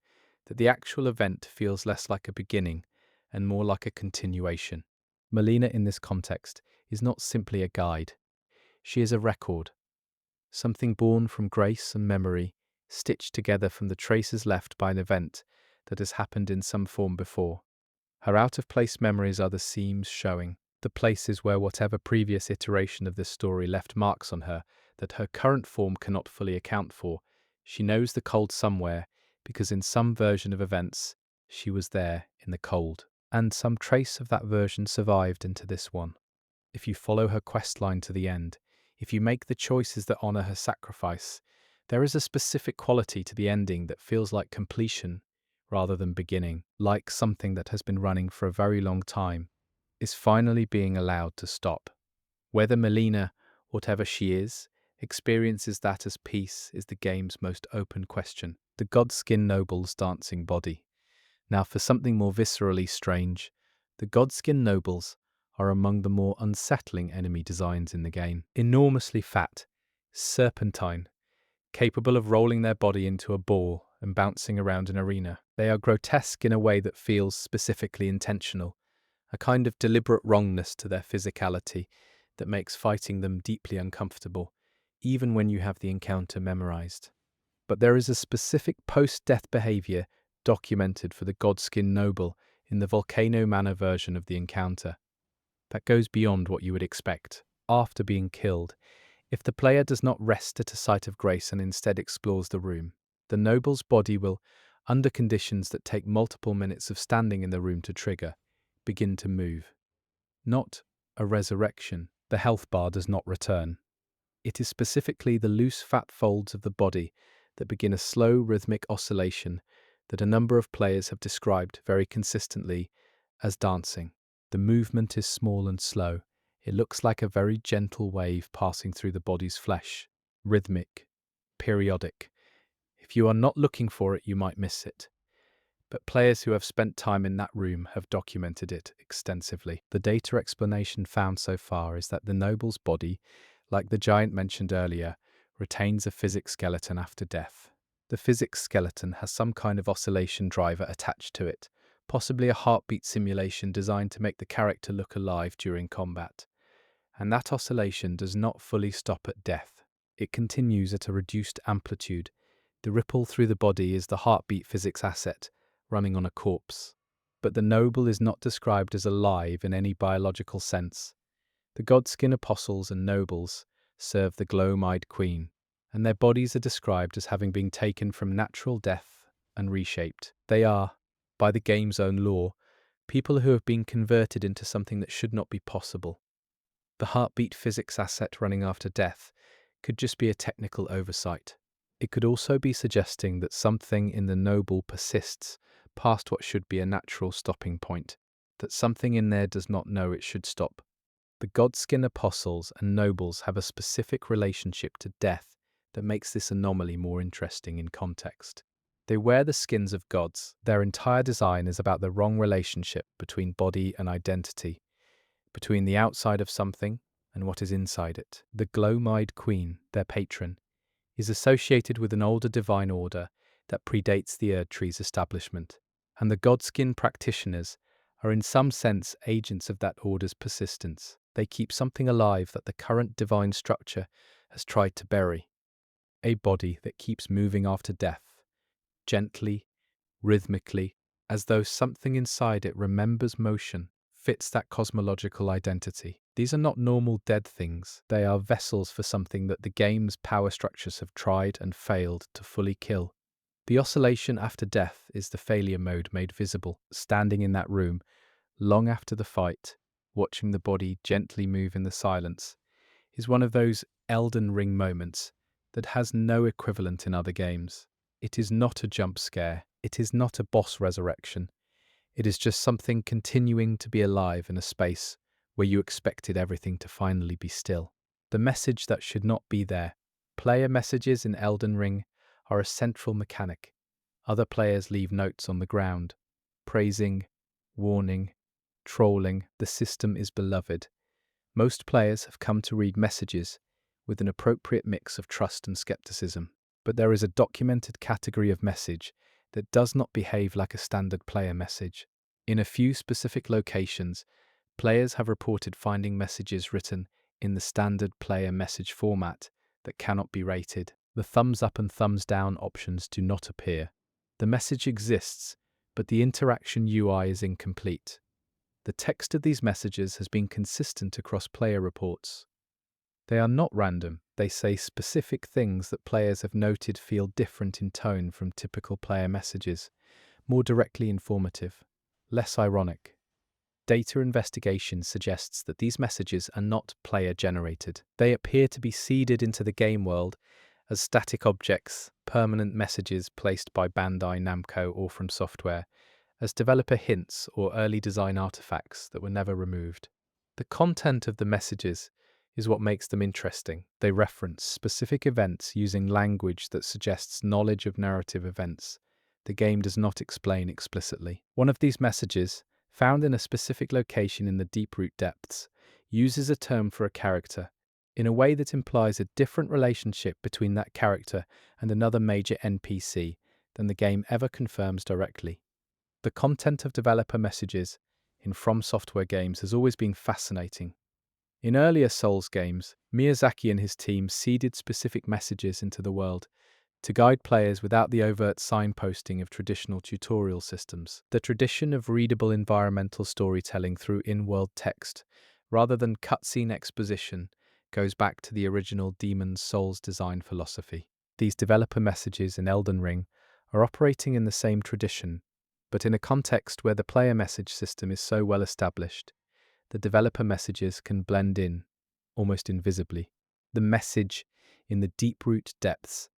that the actual event feels less like a beginning and more like a continuation. Melina in this context is not simply a guide. She is a record, something born from grace and memory, stitched together from the traces left by an event that has happened in some form before. Her out-of-place memories are the seams showing, the places where whatever previous iteration of this story left marks on her that her current form cannot fully account for. She knows the cold somewhere, because in some version of events, she was there in the cold, and some trace of that version survived into this one. If you follow her questline to the end, if you make the choices that honor her sacrifice, there is a specific quality to the ending that feels like completion rather than beginning, like something that has been running for a very long time is finally being allowed to stop. Whether Melina, whatever she is, experiences that as peace is the game's most open question. The Godskin Noble's dancing body. Now for something more viscerally strange, the Godskin Nobles are among the more unsettling enemy designs in the game. Enormously fat, serpentine, capable of rolling their body into a ball and bouncing around an arena. They are grotesque in a way that feels specifically intentional, a kind of deliberate wrongness to their physicality that makes fighting them deeply uncomfortable, even when you have the encounter memorized. But there is a specific post-death behavior documented for the Godskin Noble in the Volcano Manor version of the encounter that goes beyond what you would expect. After being killed, if the player does not rest at a site of grace and instead explores the room, the noble's body will, under conditions that take multiple minutes of standing in the room to trigger, begin to move. Not a resurrection. The health bar does not return. It is specifically the loose fat folds of the body that begin a slow rhythmic oscillation that a number of players have described very consistently as dancing. The movement is small and slow. It looks like a very gentle wave passing through the body's flesh. Rhythmic, periodic. If you are not looking for it, you might miss it. But players who have spent time in that room have documented it extensively. The data explanation found so far is that the noble's body, like the giant mentioned earlier, retains a physics skeleton after death. The physics skeleton has some kind of oscillation driver attached to it, possibly a heartbeat simulation designed to make the character look alive during combat. And that oscillation does not fully stop at death. It continues at a reduced amplitude. The ripple through the body is the heartbeat physics asset, running on a corpse. But the noble is not described as alive in any biological sense. The Godskin apostles and nobles serve the gloam-eyed queen, and their bodies are described as having been taken from natural death and reshaped. They are, by the game's own lore, people who have been converted into something that should not be possible. The heartbeat physics asset running after death could just be a technical oversight. It could also be suggesting that something in the noble persists past what should be a natural stopping point, that something in there does not know it should stop. The Godskin apostles and nobles have a specific relationship to death that makes this anomaly more interesting in context. They wear the skins of gods. Their entire design is about the wrong relationship between body and identity, between the outside of something and what is inside it. The gloam-eyed queen, their patron, is associated with an older divine order that predates the Erdtree's establishment, and the Godskin practitioners are in some sense agents of that order's persistence. They keep something alive that the current divine structure has tried to bury. A body that keeps moving after death, gently, rhythmically, as though something inside it remembers motion, fits that cosmological identity. These are not normal dead things. They are vessels for something that the game's power structures have tried and failed to fully kill. The oscillation after death is the failure mode made visible, standing in that room, long after the fight, watching the body gently move in the silence, is one of those Elden Ring moments that has no equivalent in other games. It is not a jump scare. It is not a boss resurrection. It is just something continuing to be alive in a space where you expected everything to finally be still. The message that should not be there. Player messages in Elden Ring are a central mechanic. Other players leave notes on the ground, praising, warning, trolling. The system is beloved. Most players have come to read messages with an appropriate mix of trust and skepticism. But there is a documented category of message that does not behave like a standard player message. In a few specific locations, players have reported finding messages written in the standard player message format that cannot be rated. The thumbs up and thumbs down options do not appear. The message exists, but the interaction UI is incomplete. The text of these messages has been consistent across player reports. They are not random. They say specific things that players have noted feel different in tone from typical player messages, more directly informative, less ironic. Data investigation suggests that these messages are not player-generated. They appear to be seeded into the game world as static objects, permanent messages placed by Bandai Namco or From Software, as developer hints or early design artifacts that were never removed. The content of the messages is what makes them interesting. They reference specific events using language that suggests knowledge of narrative events the game does not explain explicitly. One of these messages, found in a specific location in the Deeproot depths, uses a term for a character in a way that implies a different relationship between that character and another major NPC than the game ever confirms directly. The content of developer messages in From Software games has always been fascinating. In earlier Souls games, Miyazaki and his team seeded specific messages into the world to guide players without the overt signposting of traditional tutorial systems. The tradition of readable environmental storytelling through in-world text, rather than cutscene exposition, goes back to the original Demon's Souls design philosophy. These developer messages in Elden Ring are operating in the same tradition, but in a context where the player message system is so well established, the developer messages can blend in, almost invisibly. The message in the deep-root depths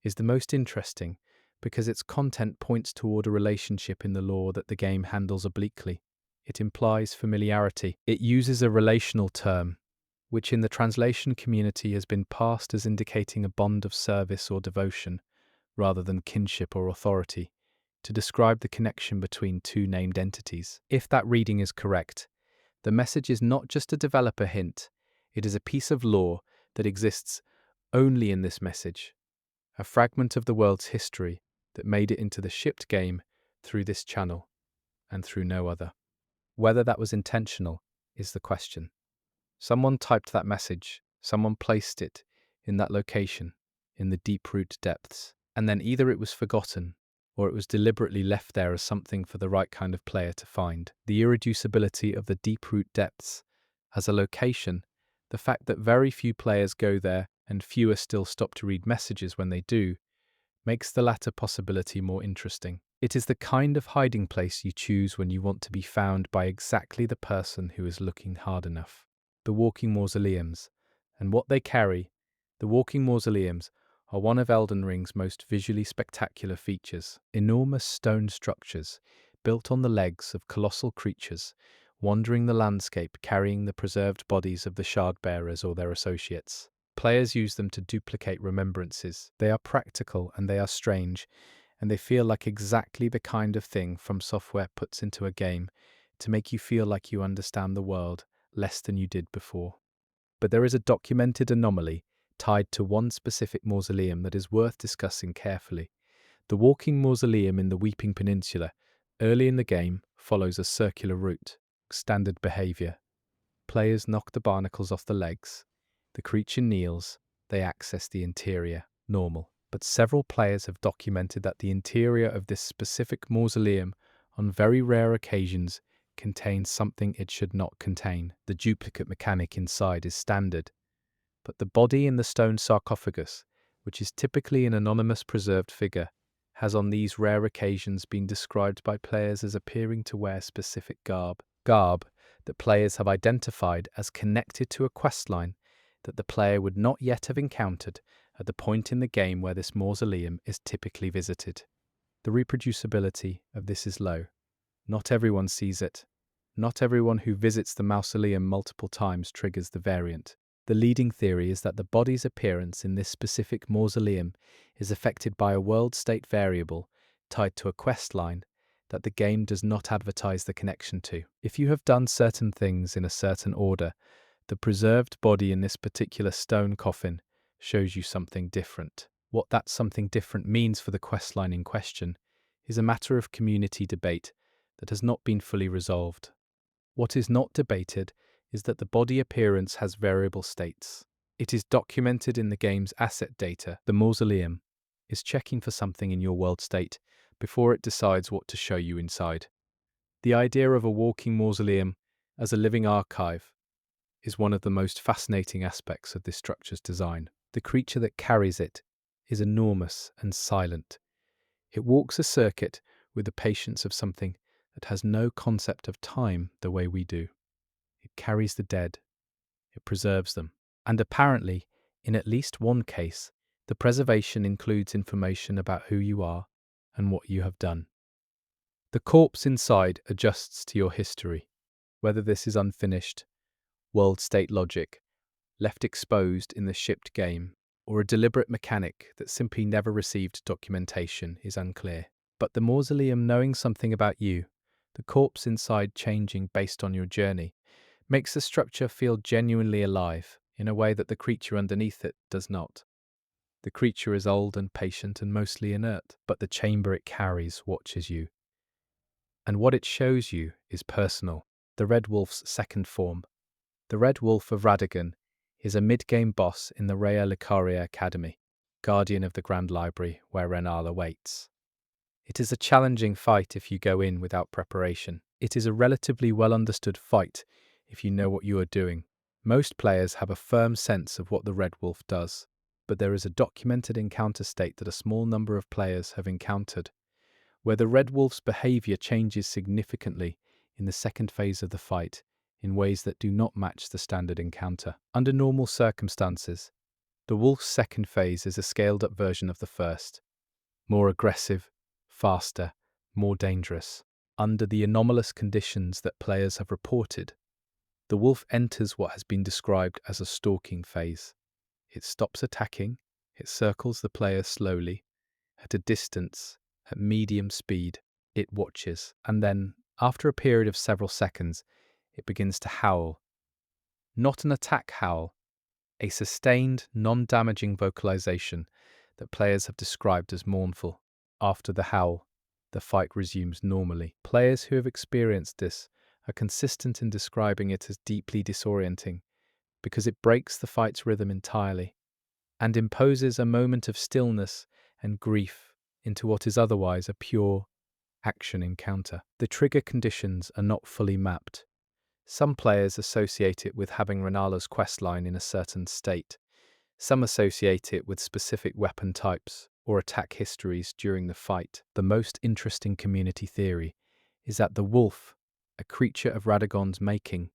is the most interesting because its content points toward a relationship in the lore that the game handles obliquely. It implies familiarity. It uses a relational term, which in the translation community has been passed as indicating a bond of service or devotion, rather than kinship or authority, to describe the connection between two named entities. If that reading is correct, the message is not just a developer hint, it is a piece of lore that exists only in this message, a fragment of the world's history that made it into the shipped game through this channel and through no other. Whether that was intentional is the question. Someone typed that message, someone placed it in that location, in the deep-root depths, and then either it was forgotten or it was deliberately left there as something for the right kind of player to find. The irreducibility of the deep-root depths as a location, the fact that very few players go there and fewer still stop to read messages when they do, makes the latter possibility more interesting. It is the kind of hiding place you choose when you want to be found by exactly the person who is looking hard enough. The walking mausoleums, and what they carry. The walking mausoleums are one of Elden Ring's most visually spectacular features. Enormous stone structures, built on the legs of colossal creatures, wandering the landscape carrying the preserved bodies of the shard-bearers or their associates. Players use them to duplicate remembrances. They are practical and they are strange, and they feel like exactly the kind of thing From Software puts into a game to make you feel like you understand the world less than you did before. But there is a documented anomaly tied to one specific mausoleum that is worth discussing carefully. The walking mausoleum in the Weeping Peninsula, early in the game, follows a circular route. Standard behavior. Players knock the barnacles off the legs. The creature kneels. They access the interior. Normal. But several players have documented that the interior of this specific mausoleum, on very rare occasions, contains something it should not contain. The duplicate mechanic inside is standard, but the body in the stone sarcophagus, which is typically an anonymous preserved figure, has on these rare occasions been described by players as appearing to wear specific garb that players have identified as connected to a questline that the player would not yet have encountered at the point in the game where this mausoleum is typically visited. The reproducibility of this is low. Not everyone sees it. Not everyone who visits the mausoleum multiple times triggers the variant. The leading theory is that the body's appearance in this specific mausoleum is affected by a world state variable tied to a quest line that the game does not advertise the connection to. If you have done certain things in a certain order, the preserved body in this particular stone coffin shows you something different. What that something different means for the questline in question is a matter of community debate that has not been fully resolved. What is not debated is that the body appearance has variable states. It is documented in the game's asset data. The mausoleum is checking for something in your world state before it decides what to show you inside. The idea of a walking mausoleum as a living archive is one of the most fascinating aspects of this structure's design. The creature that carries it is enormous and silent. It walks a circuit with the patience of something that has no concept of time the way we do. It carries the dead. It preserves them. And apparently, in at least one case, the preservation includes information about who you are and what you have done. The corpse inside adjusts to your history, whether this is unfinished, world state logic, left exposed in the shipped game, or a deliberate mechanic that simply never received documentation is unclear. But the mausoleum knowing something about you, the corpse inside changing based on your journey, makes the structure feel genuinely alive in a way that the creature underneath it does not. The creature is old and patient and mostly inert, but the chamber it carries watches you. And what it shows you is personal. The Red Wolf's second form. The Red Wolf of Radagon is a mid-game boss in the Rhea Lucaria Academy, guardian of the Grand Library where Renala waits. It is a challenging fight if you go in without preparation. It is a relatively well-understood fight if you know what you are doing. Most players have a firm sense of what the Red Wolf does, but there is a documented encounter state that a small number of players have encountered, where the Red Wolf's behavior changes significantly in the second phase of the fight in ways that do not match the standard encounter. Under normal circumstances, the Wolf's second phase is a scaled-up version of the first, more aggressive, faster, more dangerous. Under the anomalous conditions that players have reported, the wolf enters what has been described as a stalking phase. It stops attacking, it circles the player slowly, at a distance, at medium speed, it watches, and then, after a period of several seconds, it begins to howl. Not an attack howl, a sustained, non-damaging vocalization that players have described as mournful. After the howl, the fight resumes normally. Players who have experienced this are consistent in describing it as deeply disorienting because it breaks the fight's rhythm entirely and imposes a moment of stillness and grief into what is otherwise a pure action encounter. The trigger conditions are not fully mapped. Some players associate it with having Renala's questline in a certain state. Some associate it with specific weapon types or attack histories during the fight. The most interesting community theory is that the wolf, a creature of Radagon's making,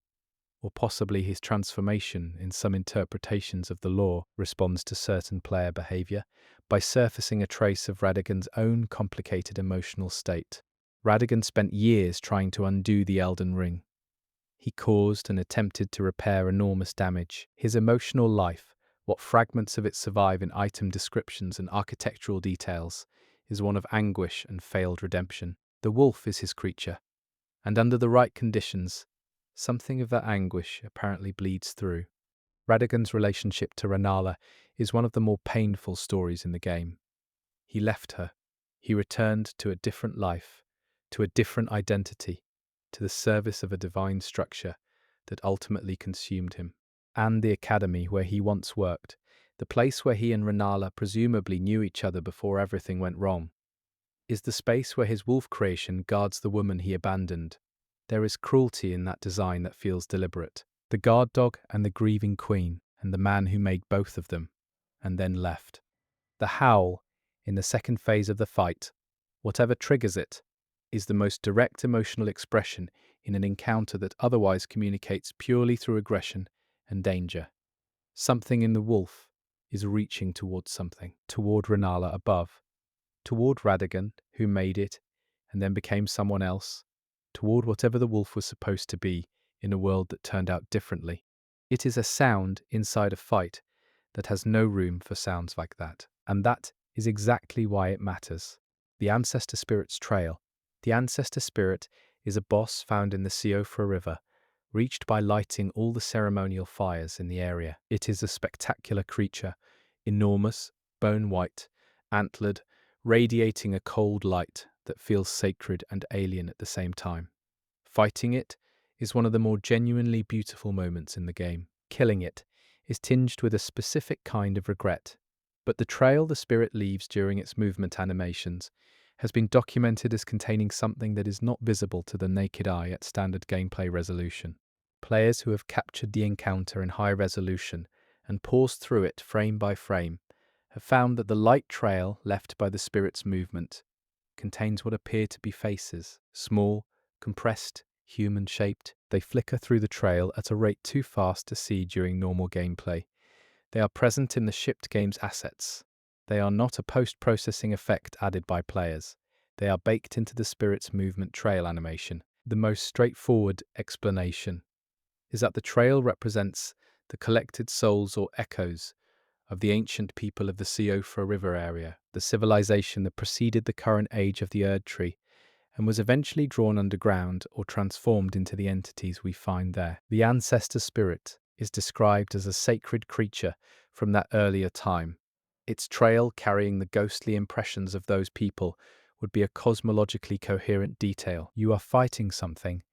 or possibly his transformation in some interpretations of the lore, responds to certain player behavior by surfacing a trace of Radagon's own complicated emotional state. Radagon spent years trying to undo the Elden Ring. He caused and attempted to repair enormous damage. His emotional life, what fragments of it survive in item descriptions and architectural details, is one of anguish and failed redemption. The wolf is his creature, and under the right conditions, something of that anguish apparently bleeds through. Radagon's relationship to Renala is one of the more painful stories in the game. He left her. He returned to a different life, to a different identity, to the service of a divine structure that ultimately consumed him. And the academy where he once worked, the place where he and Renala presumably knew each other before everything went wrong, is the space where his wolf creation guards the woman he abandoned. There is cruelty in that design that feels deliberate. The guard dog and the grieving queen, and the man who made both of them, and then left. The howl, in the second phase of the fight, whatever triggers it, is the most direct emotional expression in an encounter that otherwise communicates purely through aggression and danger. Something in the wolf is reaching towards something, toward Renala above, toward Radagon, who made it and then became someone else, toward whatever the wolf was supposed to be in a world that turned out differently. It is a sound inside a fight that has no room for sounds like that, and that is exactly why it matters. The Ancestor Spirit's Trail. The Ancestor Spirit is a boss found in the Siofra River, reached by lighting all the ceremonial fires in the area. It is a spectacular creature, enormous, bone-white, antlered, radiating a cold light that feels sacred and alien at the same time. Fighting it is one of the more genuinely beautiful moments in the game. Killing it is tinged with a specific kind of regret, but the trail the spirit leaves during its movement animations has been documented as containing something that is not visible to the naked eye at standard gameplay resolution. Players who have captured the encounter in high resolution and paused through it frame by frame have found that the light trail left by the spirit's movement contains what appear to be faces, small, compressed, human-shaped. They flicker through the trail at a rate too fast to see during normal gameplay. They are present in the shipped game's assets. They are not a post-processing effect added by players. They are baked into the spirit's movement trail animation. The most straightforward explanation is that the trail represents the collected souls or echoes of the ancient people of the Siofra River area, the civilization that preceded the current age of the Erd Tree and was eventually drawn underground or transformed into the entities we find there. The ancestor spirit is described as a sacred creature from that earlier time. Its trail, carrying the ghostly impressions of those people, would be a cosmologically coherent detail. You are fighting something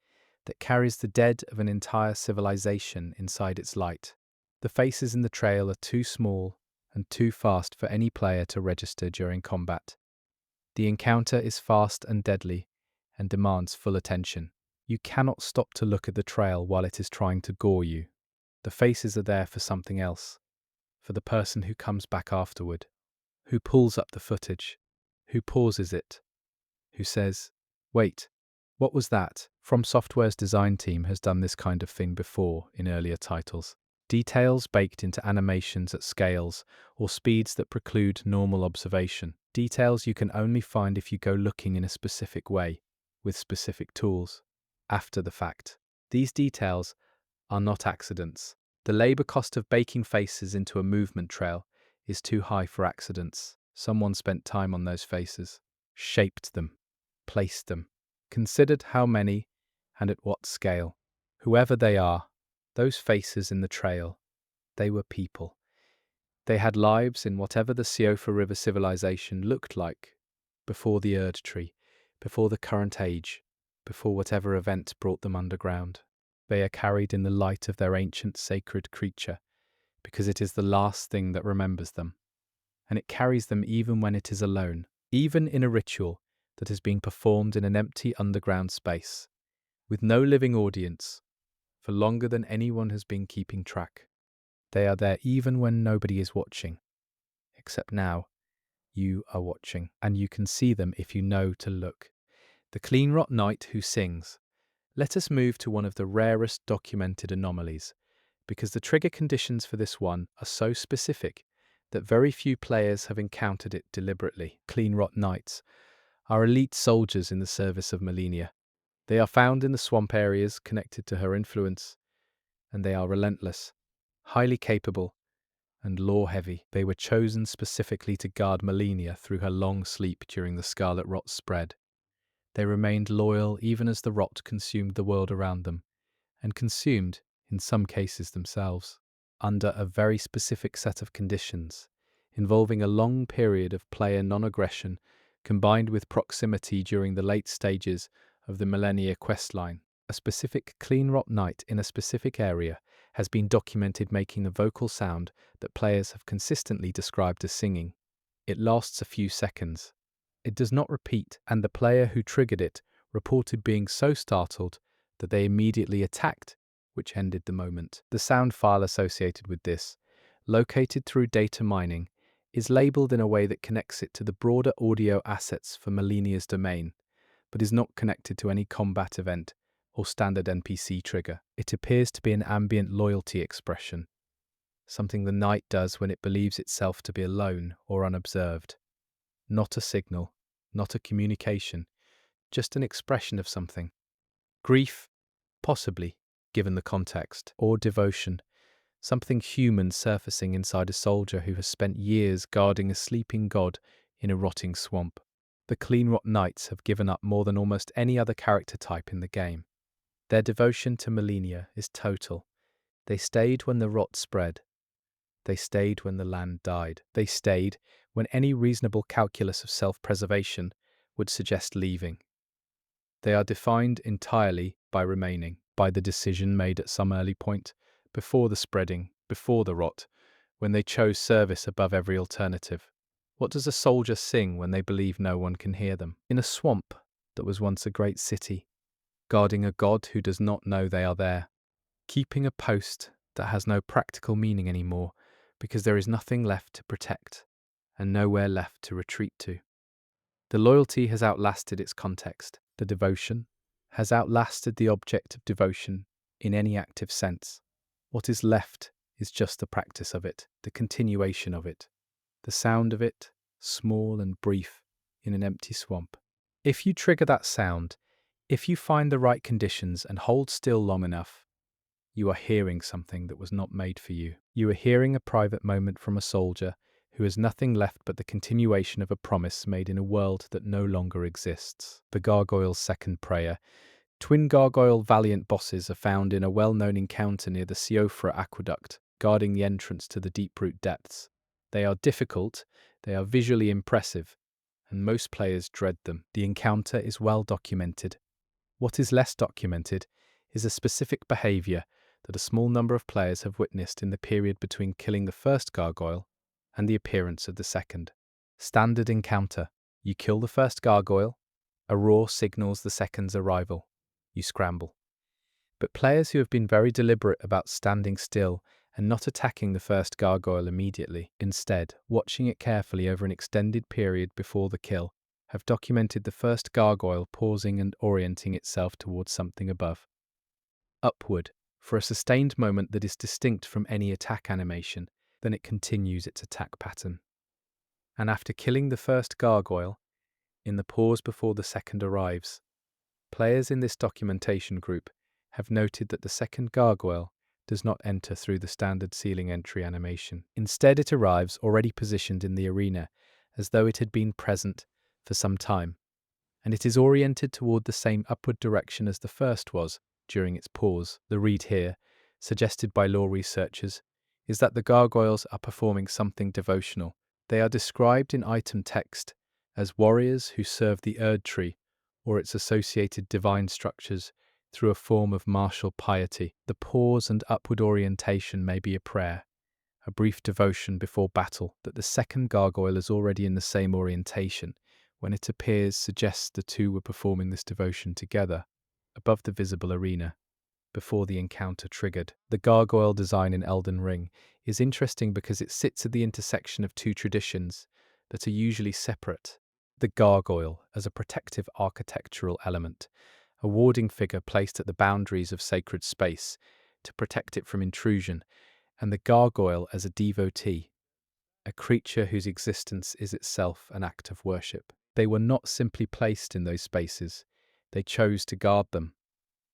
that carries the dead of an entire civilization inside its light. The faces in the trail are too small and too fast for any player to register during combat. The encounter is fast and deadly and demands full attention. You cannot stop to look at the trail while it is trying to gore you. The faces are there for something else, for the person who comes back afterward, who pulls up the footage, who pauses it, who says, "Wait, what was that?" From Software's design team has done this kind of thing before in earlier titles. Details baked into animations at scales or speeds that preclude normal observation. Details you can only find if you go looking in a specific way, with specific tools, after the fact. These details are not accidents. The labor cost of baking faces into a movement trail is too high for accidents. Someone spent time on those faces, shaped them, placed them, considered how many and at what scale. Whoever they are, those faces in the trail, they were people. They had lives in whatever the Siofa River civilization looked like before the Erd Tree, before the current age, before whatever event brought them underground. They are carried in the light of their ancient sacred creature, because it is the last thing that remembers them, and it carries them even when it is alone, even in a ritual that is being performed in an empty underground space, with no living audience, for longer than anyone has been keeping track. They are there even when nobody is watching, except now, you are watching, and you can see them if you know to look. The Clean Rot Knight who sings. Let us move to one of the rarest documented anomalies, because the trigger conditions for this one are so specific that very few players have encountered it deliberately. Clean Rot Knights are elite soldiers in the service of Melania. They are found in the swamp areas connected to her influence, and they are relentless, highly capable, and lore-heavy. They were chosen specifically to guard Melania through her long sleep during the Scarlet Rot spread. They remained loyal even as the rot consumed the world around them, and consumed, in some cases themselves, under a very specific set of conditions, involving a long period of player non-aggression combined with proximity during the late stages of the Millennia questline. A specific Clean Rot Knight in a specific area has been documented making a vocal sound that players have consistently described as singing. It lasts a few seconds. It does not repeat, and the player who triggered it reported being so startled that they immediately attacked, which ended the moment. The sound file associated with this, located through data mining, is labeled in a way that connects it to the broader audio assets for Melania's domain, but is not connected to any combat event or standard NPC trigger. It appears to be an ambient loyalty expression, something the knight does when it believes itself to be alone or unobserved. Not a signal, not a communication, just an expression of something. Grief, possibly, given the context, or devotion, something human surfacing inside a soldier who has spent years guarding a sleeping god in a rotting swamp. The Clean Rot Knights have given up more than almost any other character type in the game. Their devotion to Melania is total. They stayed when the rot spread. They stayed when the land died. They stayed when any reasonable calculus of self-preservation would suggest leaving. They are defined entirely by remaining, by the decision made at some early point, before the spreading, before the rot, when they chose service above every alternative. What does a soldier sing when they believe no one can hear them? In a swamp that was once a great city, guarding a god who does not know they are there, keeping a post that has no practical meaning anymore because there is nothing left to protect and nowhere left to retreat to. The loyalty has outlasted its context. The devotion has outlasted the object of devotion in any active sense. What is left is just the practice of it, the continuation of it, the sound of it, small and brief, in an empty swamp. If you trigger that sound, if you find the right conditions and hold still long enough, you are hearing something that was not made for you. You are hearing a private moment from a soldier who has nothing left but the continuation of a promise made in a world that no longer exists. The Gargoyle's Second Prayer. Twin gargoyle valiant bosses are found in a well-known encounter near the Siofra Aqueduct, guarding the entrance to the deep-root depths. They are difficult, they are visually impressive, and most players dread them. The encounter is well documented. What is less documented is a specific behavior that a small number of players have witnessed in the period between killing the first gargoyle and the appearance of the second. Standard encounter. You kill the first gargoyle, a roar signals the second's arrival. You scramble. But players who have been very deliberate about standing still and not attacking the first gargoyle immediately, instead watching it carefully over an extended period before the kill, have documented the first gargoyle pausing and orienting itself towards something above. Upward, for a sustained moment that is distinct from any attack animation, then it continues its attack pattern. And after killing the first gargoyle, in the pause before the second arrives, players in this documentation group have noted that the second gargoyle does not enter through the standard ceiling entry animation. Instead, it arrives already positioned in the arena, as though it had been present for some time, and it is oriented toward the same upward direction as the first was during its pause. The read here, suggested by lore researchers, is that the gargoyles are performing something devotional. They are described in item text as warriors who serve the Erd tree or its associated divine structures through a form of martial piety. The pause and upward orientation may be a prayer, a brief devotion before battle. That the second gargoyle is already in the same orientation when it appears suggests the two were performing this devotion together, above the visible arena, before the encounter triggered. The gargoyle design in Elden Ring is interesting because it sits at the intersection of two traditions that are usually separate. The gargoyle as a protective architectural element, a warding figure placed at the boundaries of sacred space to protect it from intrusion, and the gargoyle as a devotee, a creature whose existence is itself an act of worship. They were not simply placed in those spaces, they chose to guard them,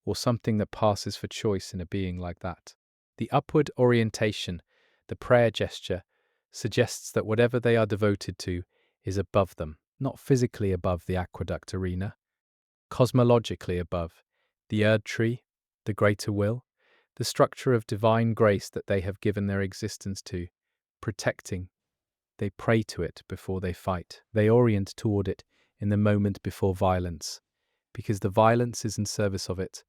or something that passes for choice in a being like that. The upward orientation, the prayer gesture, suggests that whatever they are devoted to is above them, not physically above the aqueduct arena, cosmologically above, the Erd tree, the greater will, the structure of divine grace that they have given their existence to, protecting. They pray to it before they fight. They orient toward it in the moment before violence, because the violence is in service of it,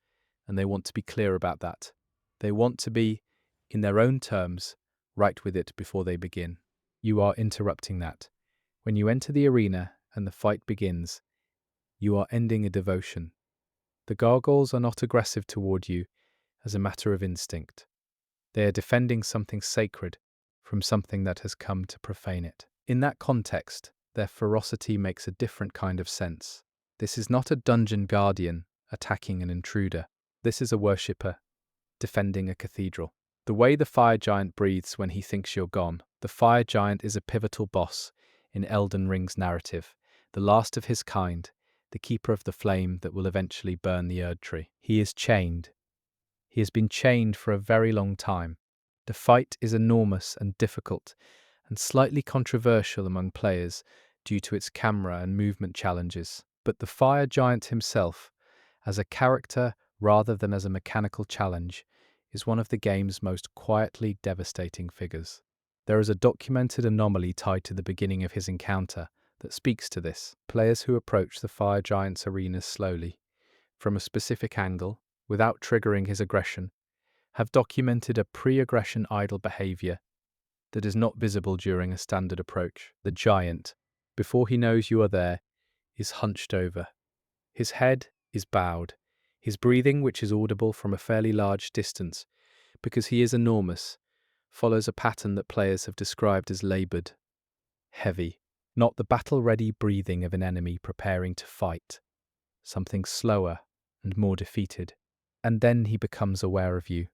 and they want to be clear about that. They want to be, in their own terms, right with it before they begin. You are interrupting that. When you enter the arena and the fight begins, you are ending a devotion. The gargoyles are not aggressive toward you as a matter of instinct. They are defending something sacred from something that has come to profane it. In that context, their ferocity makes a different kind of sense. This is not a dungeon guardian attacking an intruder. This is a worshipper defending a cathedral. The way the fire giant breathes when he thinks you're gone. The fire giant is a pivotal boss in Elden Ring's narrative, the last of his kind, the keeper of the flame that will eventually burn the Erd tree. He is chained. He has been chained for a very long time. The fight is enormous and difficult, and slightly controversial among players due to its camera and movement challenges. But the fire giant himself, as a character rather than as a mechanical challenge, is one of the game's most quietly devastating figures. There is a documented anomaly tied to the beginning of his encounter that speaks to this. Players who approach the fire giant's arena slowly, from a specific angle, without triggering his aggression, have documented a pre-aggression idle behavior that is not visible during a standard approach. The giant, before he knows you are there, is hunched over. His head is bowed, his breathing, which is audible from a fairly large distance, because he is enormous, follows a pattern that players have described as laboured, heavy, not the battle-ready breathing of an enemy preparing to fight, something slower and more defeated. And then he becomes aware of you,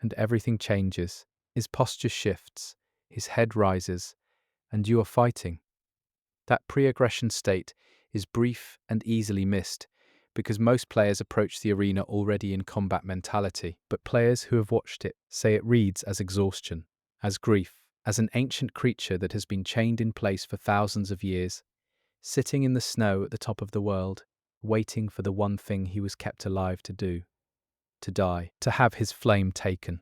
and everything changes. His posture shifts, his head rises, and you are fighting. That pre-aggression state is brief and easily missed, because most players approach the arena already in combat mentality, but players who have watched it say it reads as exhaustion, as grief, as an ancient creature that has been chained in place for thousands of years, sitting in the snow at the top of the world, waiting for the one thing he was kept alive to do, to die, to have his flame taken.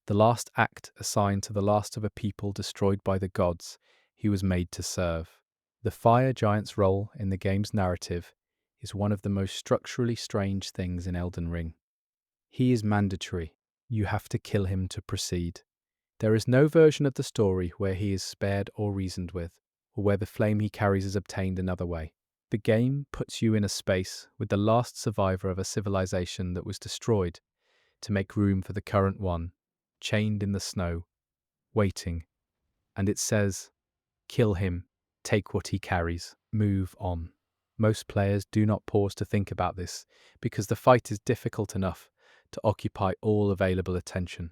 the last act assigned to the last of a people destroyed by the gods he was made to serve. The fire giant's role in the game's narrative is one of the most structurally strange things in Elden Ring. He is mandatory. You have to kill him to proceed. There is no version of the story where he is spared or reasoned with, or where the flame he carries is obtained another way. The game puts you in a space with the last survivor of a civilization that was destroyed to make room for the current one, chained in the snow, waiting. And it says, kill him, take what he carries, move on. Most players do not pause to think about this because the fight is difficult enough to occupy all available attention.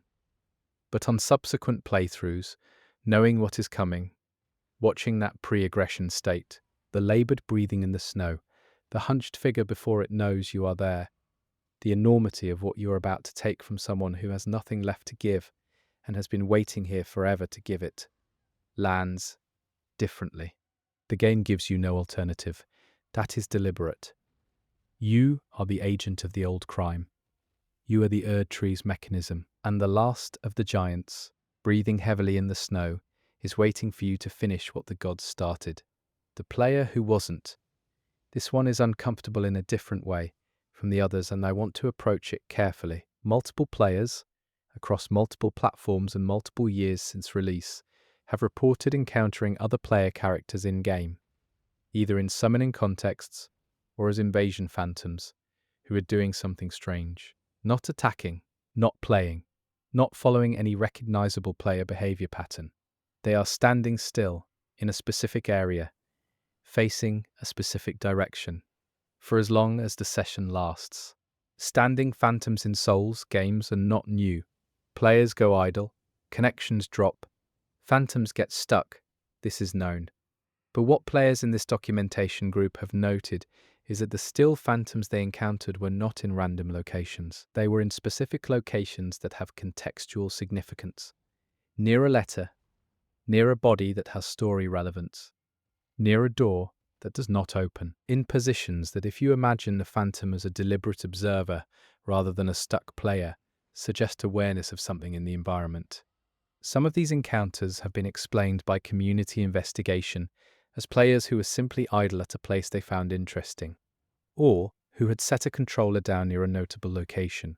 But on subsequent playthroughs, knowing what is coming, watching that pre-aggression state, the laboured breathing in the snow, the hunched figure before it knows you are there, the enormity of what you are about to take from someone who has nothing left to give and has been waiting here forever to give it, lands differently. The game gives you no alternative. That is deliberate. You are the agent of the old crime. You are the Erdtree's mechanism, and the last of the giants, breathing heavily in the snow, is waiting for you to finish what the gods started. The player who wasn't. This one is uncomfortable in a different way from the others, and I want to approach it carefully. Multiple players, across multiple platforms and multiple years since release, have reported encountering other player characters in-game, either in summoning contexts or as invasion phantoms, who are doing something strange. Not attacking, not playing, not following any recognizable player behavior pattern. They are standing still in a specific area, facing a specific direction, for as long as the session lasts. Standing phantoms in Souls games are not new. Players go idle, connections drop, phantoms get stuck. This is known. But what players in this documentation group have noted is that the still phantoms they encountered were not in random locations. They were in specific locations that have contextual significance. Near a letter, near a body that has story relevance, near a door that does not open, in positions that, if you imagine the phantom as a deliberate observer rather than a stuck player, suggest awareness of something in the environment. Some of these encounters have been explained by community investigation as players who were simply idle at a place they found interesting, or who had set a controller down near a notable location.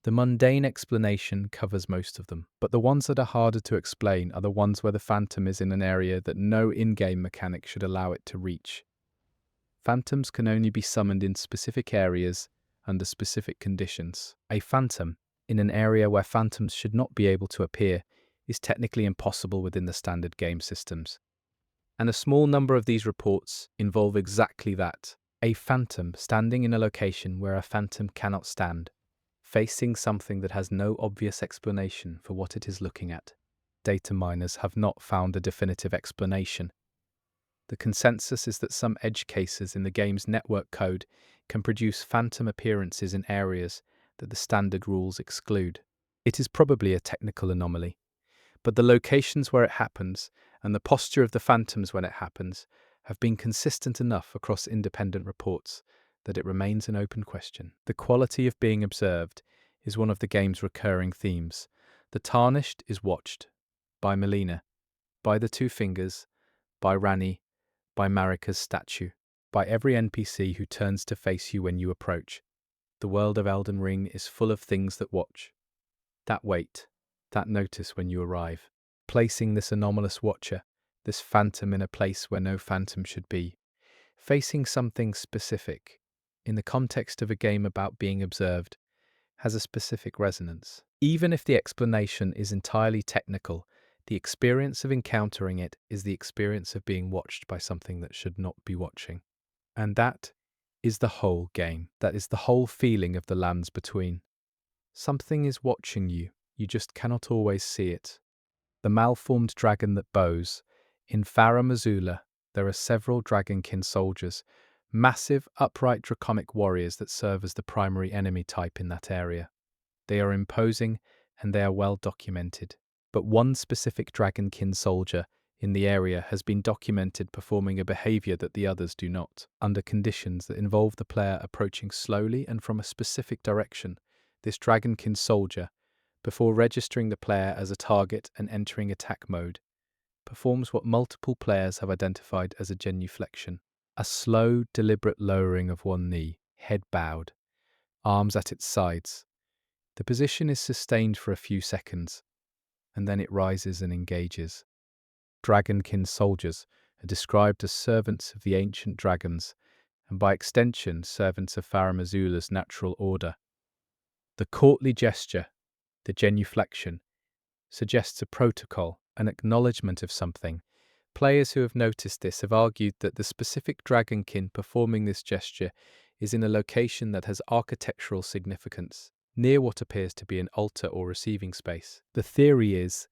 The mundane explanation covers most of them, but the ones that are harder to explain are the ones where the phantom is in an area that no in-game mechanic should allow it to reach. Phantoms can only be summoned in specific areas under specific conditions. A phantom in an area where phantoms should not be able to appear is technically impossible within the standard game systems. And a small number of these reports involve exactly that. A phantom standing in a location where a phantom cannot stand, facing something that has no obvious explanation for what it is looking at. Data miners have not found a definitive explanation. The consensus is that some edge cases in the game's network code can produce phantom appearances in areas that the standard rules exclude. It is probably a technical anomaly, but the locations where it happens and the posture of the phantoms when it happens have been consistent enough across independent reports that it remains an open question. The quality of being observed is one of the game's recurring themes. The Tarnished is watched by Melina, by the Two Fingers, by Rani, by Marika's statue, by every NPC who turns to face you when you approach. The world of Elden Ring is full of things that watch, that wait, that notice when you arrive. Placing this anomalous watcher, this phantom in a place where no phantom should be, facing something specific, in the context of a game about being observed, has a specific resonance. Even if the explanation is entirely technical, the experience of encountering it is the experience of being watched by something that should not be watching. And that is the whole game. That is the whole feeling of the lands between. Something is watching you. You just cannot always see it. The malformed dragon that bows. In Farah Mazula, there are several dragonkin soldiers, massive, upright draconic warriors that serve as the primary enemy type in that area. They are imposing and they are well documented. But one specific dragonkin soldier in the area has been documented performing a behavior that the others do not, under conditions that involve the player approaching slowly and from a specific direction. This dragonkin soldier before registering the player as a target and entering attack mode, performs what multiple players have identified as a genuflection. A slow, deliberate lowering of one knee, head bowed, arms at its sides. The position is sustained for a few seconds, and then it rises and engages. Dragonkin soldiers are described as servants of the ancient dragons, and by extension, servants of Farum Azula's natural order. The courtly gesture, the genuflection, suggests a protocol, an acknowledgement of something. Players who have noticed this have argued that the specific dragonkin performing this gesture is in a location that has architectural significance, near what appears to be an altar or receiving space. The theory is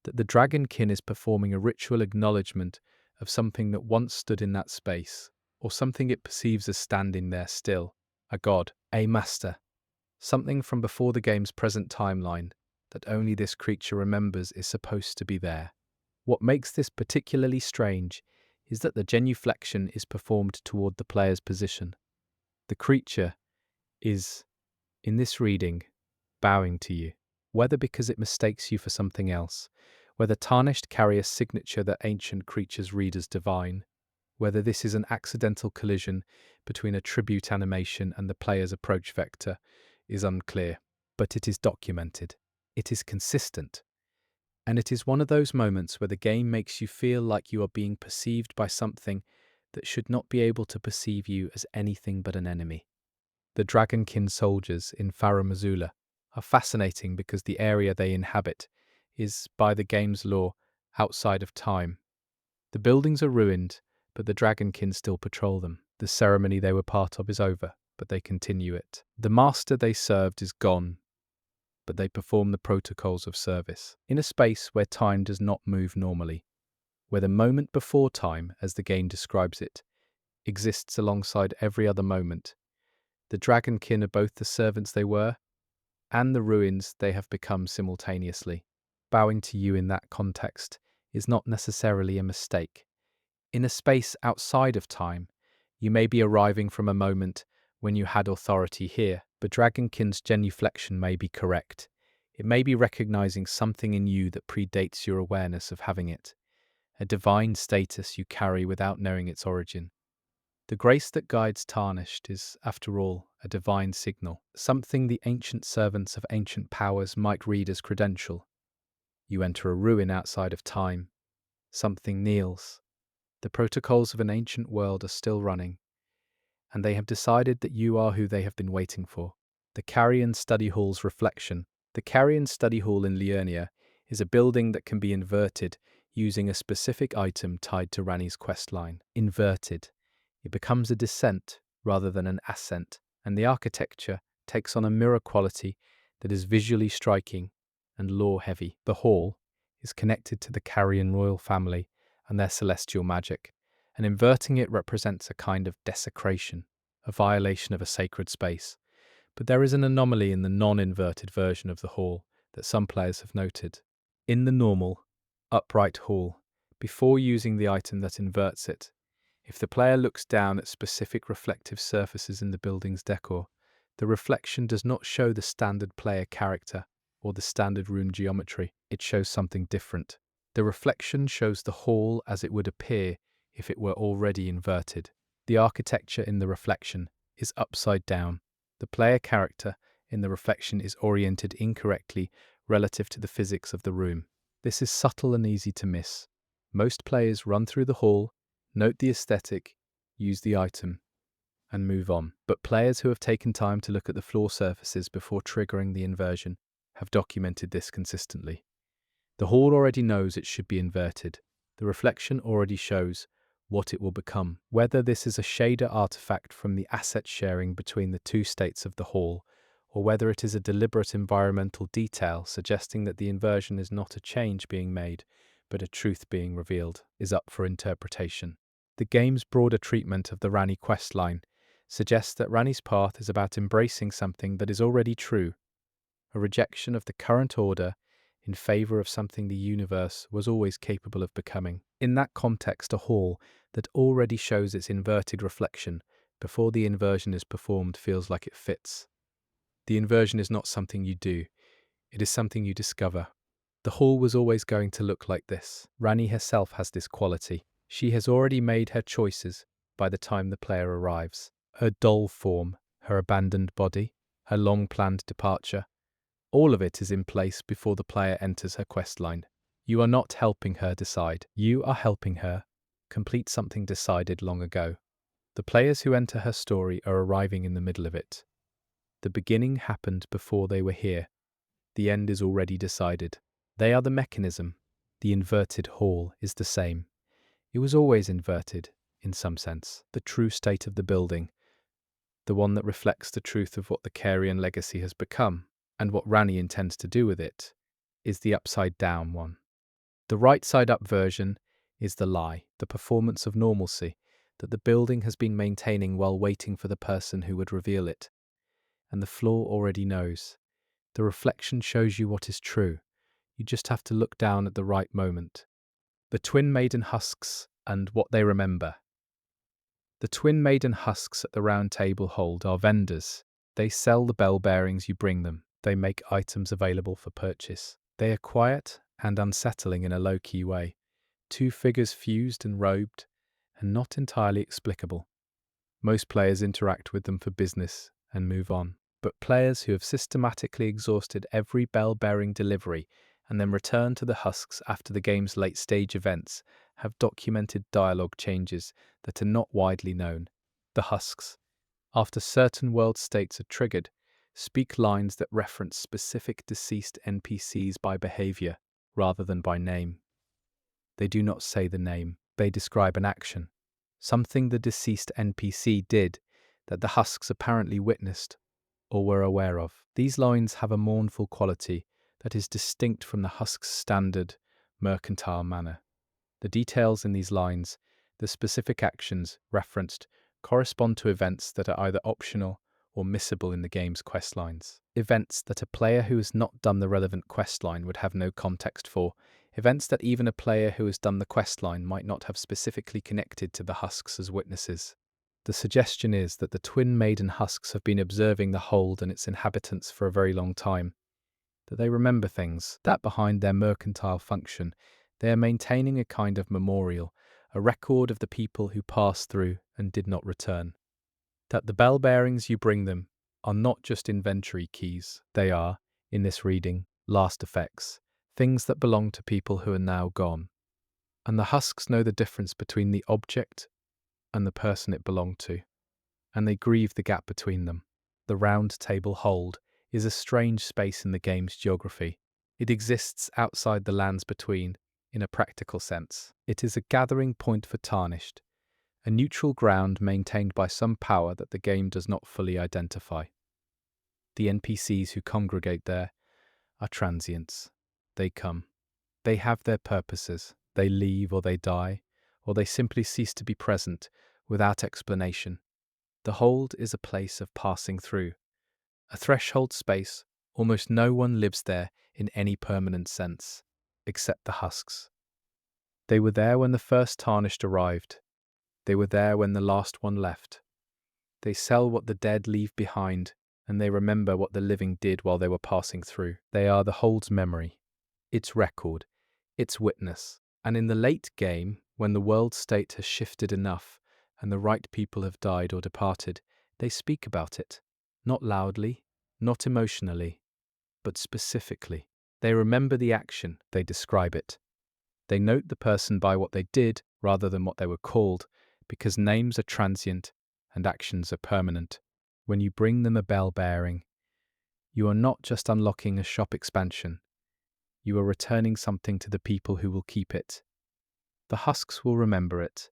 that the dragonkin is performing a ritual acknowledgement of something that once stood in that space, or something it perceives as standing there still, a god, a master, something from before the game's present timeline that only this creature remembers is supposed to be there. What makes this particularly strange is that the genuflection is performed toward the player's position. The creature is, in this reading, bowing to you, whether because it mistakes you for something else, whether Tarnished carry a signature that ancient creatures read as divine, whether this is an accidental collision between a tribute animation and the player's approach vector, is unclear, but it is documented. It is consistent. And it is one of those moments where the game makes you feel like you are being perceived by something that should not be able to perceive you as anything but an enemy. The Dragonkin soldiers in Farum Azula are fascinating because the area they inhabit is, by the game's law, outside of time. The buildings are ruined, but the Dragonkin still patrol them. The ceremony they were part of is over, but they continue it. The master they served is gone, but they perform the protocols of service. In a space where time does not move normally, where the moment before time, as the game describes it, exists alongside every other moment, the Dragonkin are both the servants they were and the ruins they have become simultaneously. Bowing to you in that context is not necessarily a mistake. In a space outside of time, you may be arriving from a moment when you had authority here, but Dragonkin's genuflection may be correct. It may be recognizing something in you that predates your awareness of having it, a divine status you carry without knowing its origin. The grace that guides Tarnished is, after all, a divine signal, something the ancient servants of ancient powers might read as credential. You enter a ruin outside of time. Something kneels. The protocols of an ancient world are still running, and they have decided that you are who they have been waiting for. The Carrion Study Hall's reflection. The Carrion Study Hall in Liurnia is a building that can be inverted using a specific item tied to Ranni's questline. Inverted. It becomes a descent rather than an ascent, and the architecture takes on a mirror quality that is visually striking and lore-heavy. The hall is connected to the Carrion royal family and their celestial magic, and inverting it represents a kind of desecration, a violation of a sacred space. But there is an anomaly in the non-inverted version of the hall that some players have noted. In the normal, upright hall, before using the item that inverts it, if the player looks down at specific reflective surfaces in the building's decor, the reflection does not show the standard player character or the standard rune geometry. It shows something different. The reflection shows the hall as it would appear if it were already inverted. The architecture in the reflection is upside down. The player character in the reflection is oriented incorrectly relative to the physics of the room. This is subtle and easy to miss. Most players run through the hall, note the aesthetic, use the item, and move on. But players who have taken time to look at the floor surfaces before triggering the inversion have documented this consistently. The hall already knows it should be inverted. The reflection already shows what it will become. Whether this is a shader artifact from the asset sharing between the two states of the hall, or whether it is a deliberate environmental detail suggesting that the inversion is not a change being made, but a truth being revealed, is up for interpretation. The game's broader treatment of the Ranni questline suggests that Ranni's path is about embracing something that is already true, a rejection of the current order in favor of something the universe was always capable of becoming. In that context, a hall that already shows its inverted reflection before the inversion is performed feels like it fits. The inversion is not something you do. It is something you discover. The hall was always going to look like this. Rani herself has this quality. She has already made her choices by the time the player arrives. Her doll form, her abandoned body, her long-planned departure, all of it is in place before the player enters her questline. You are not helping her decide. You are helping her complete something decided long ago. The players who enter her story are arriving in the middle of it. The beginning happened before they were here. The end is already decided. They are the mechanism. The inverted hall is the same. It was always inverted, in some sense. The true state of the building, the one that reflects the truth of what the Carian legacy has become, and what Rani intends to do with it, is the upside-down one. The right-side-up version is the lie, the performance of normalcy that the building has been maintaining while waiting for the person who would reveal it. And the floor already knows. The reflection shows you what is true. You just have to look down at the right moment. The twin maiden husks and what they remember. The twin maiden husks at the round table hold are vendors. They sell the bell bearings you bring them. They make items available for purchase. They are quiet and unsettling in a low-key way. Two figures fused and robed, and not entirely explicable. Most players interact with them for business and move on. But players who have systematically exhausted every bell-bearing delivery and then return to the husks after the game's late-stage events have documented dialogue changes that are not widely known. The husks, after certain world states are triggered, speak lines that reference specific deceased NPCs by behavior rather than by name. They do not say the name, they describe an action, something the deceased NPC did that the husks apparently witnessed or were aware of. These lines have a mournful quality that is distinct from the husk's standard, mercantile manner. The details in these lines, the specific actions referenced, correspond to events that are either optional or missable in the game's questlines. Events that a player who has not done the relevant questline would have no context for. Events that even a player who has done the questline might not have specifically connected to the husks as witnesses. The suggestion is that the twin maiden husks have been observing the hold and its inhabitants for a very long time, that they remember things, that behind their mercantile function, they are maintaining a kind of memorial, a record of the people who passed through and did not return. That the bell bearings you bring them are not just inventory keys, they are, in this reading, last effects, things that belong to people who are now gone. And the husks know the difference between the object and the person it belonged to, and they grieve the gap between them. The round table hold is a strange space in the game's geography. It exists outside the lands between, in a practical sense. It is a gathering point for Tarnished, a neutral ground maintained by some power that the game does not fully identify. The NPCs who congregate there are transients. They come. They have their purposes. They leave or they die, or they simply cease to be present without explanation. The hold is a place of passing through, a threshold space. Almost no one lives there in any permanent sense, except the husks. They were there when the first Tarnished arrived. They were there when the last one left. They sell what the dead leave behind, and they remember what the living did while they were passing through. They are the hold's memory, its record, its witness. And in the late game, when the world state has shifted enough and the right people have died or departed, they speak about it. Not loudly, not emotionally, but specifically. They remember the action, they describe it. They note the person by what they did rather than what they were called, because names are transient and actions are permanent. When you bring them a bell bearing, you are not just unlocking a shop expansion, you are returning something to the people who will keep it. The husks will remember it.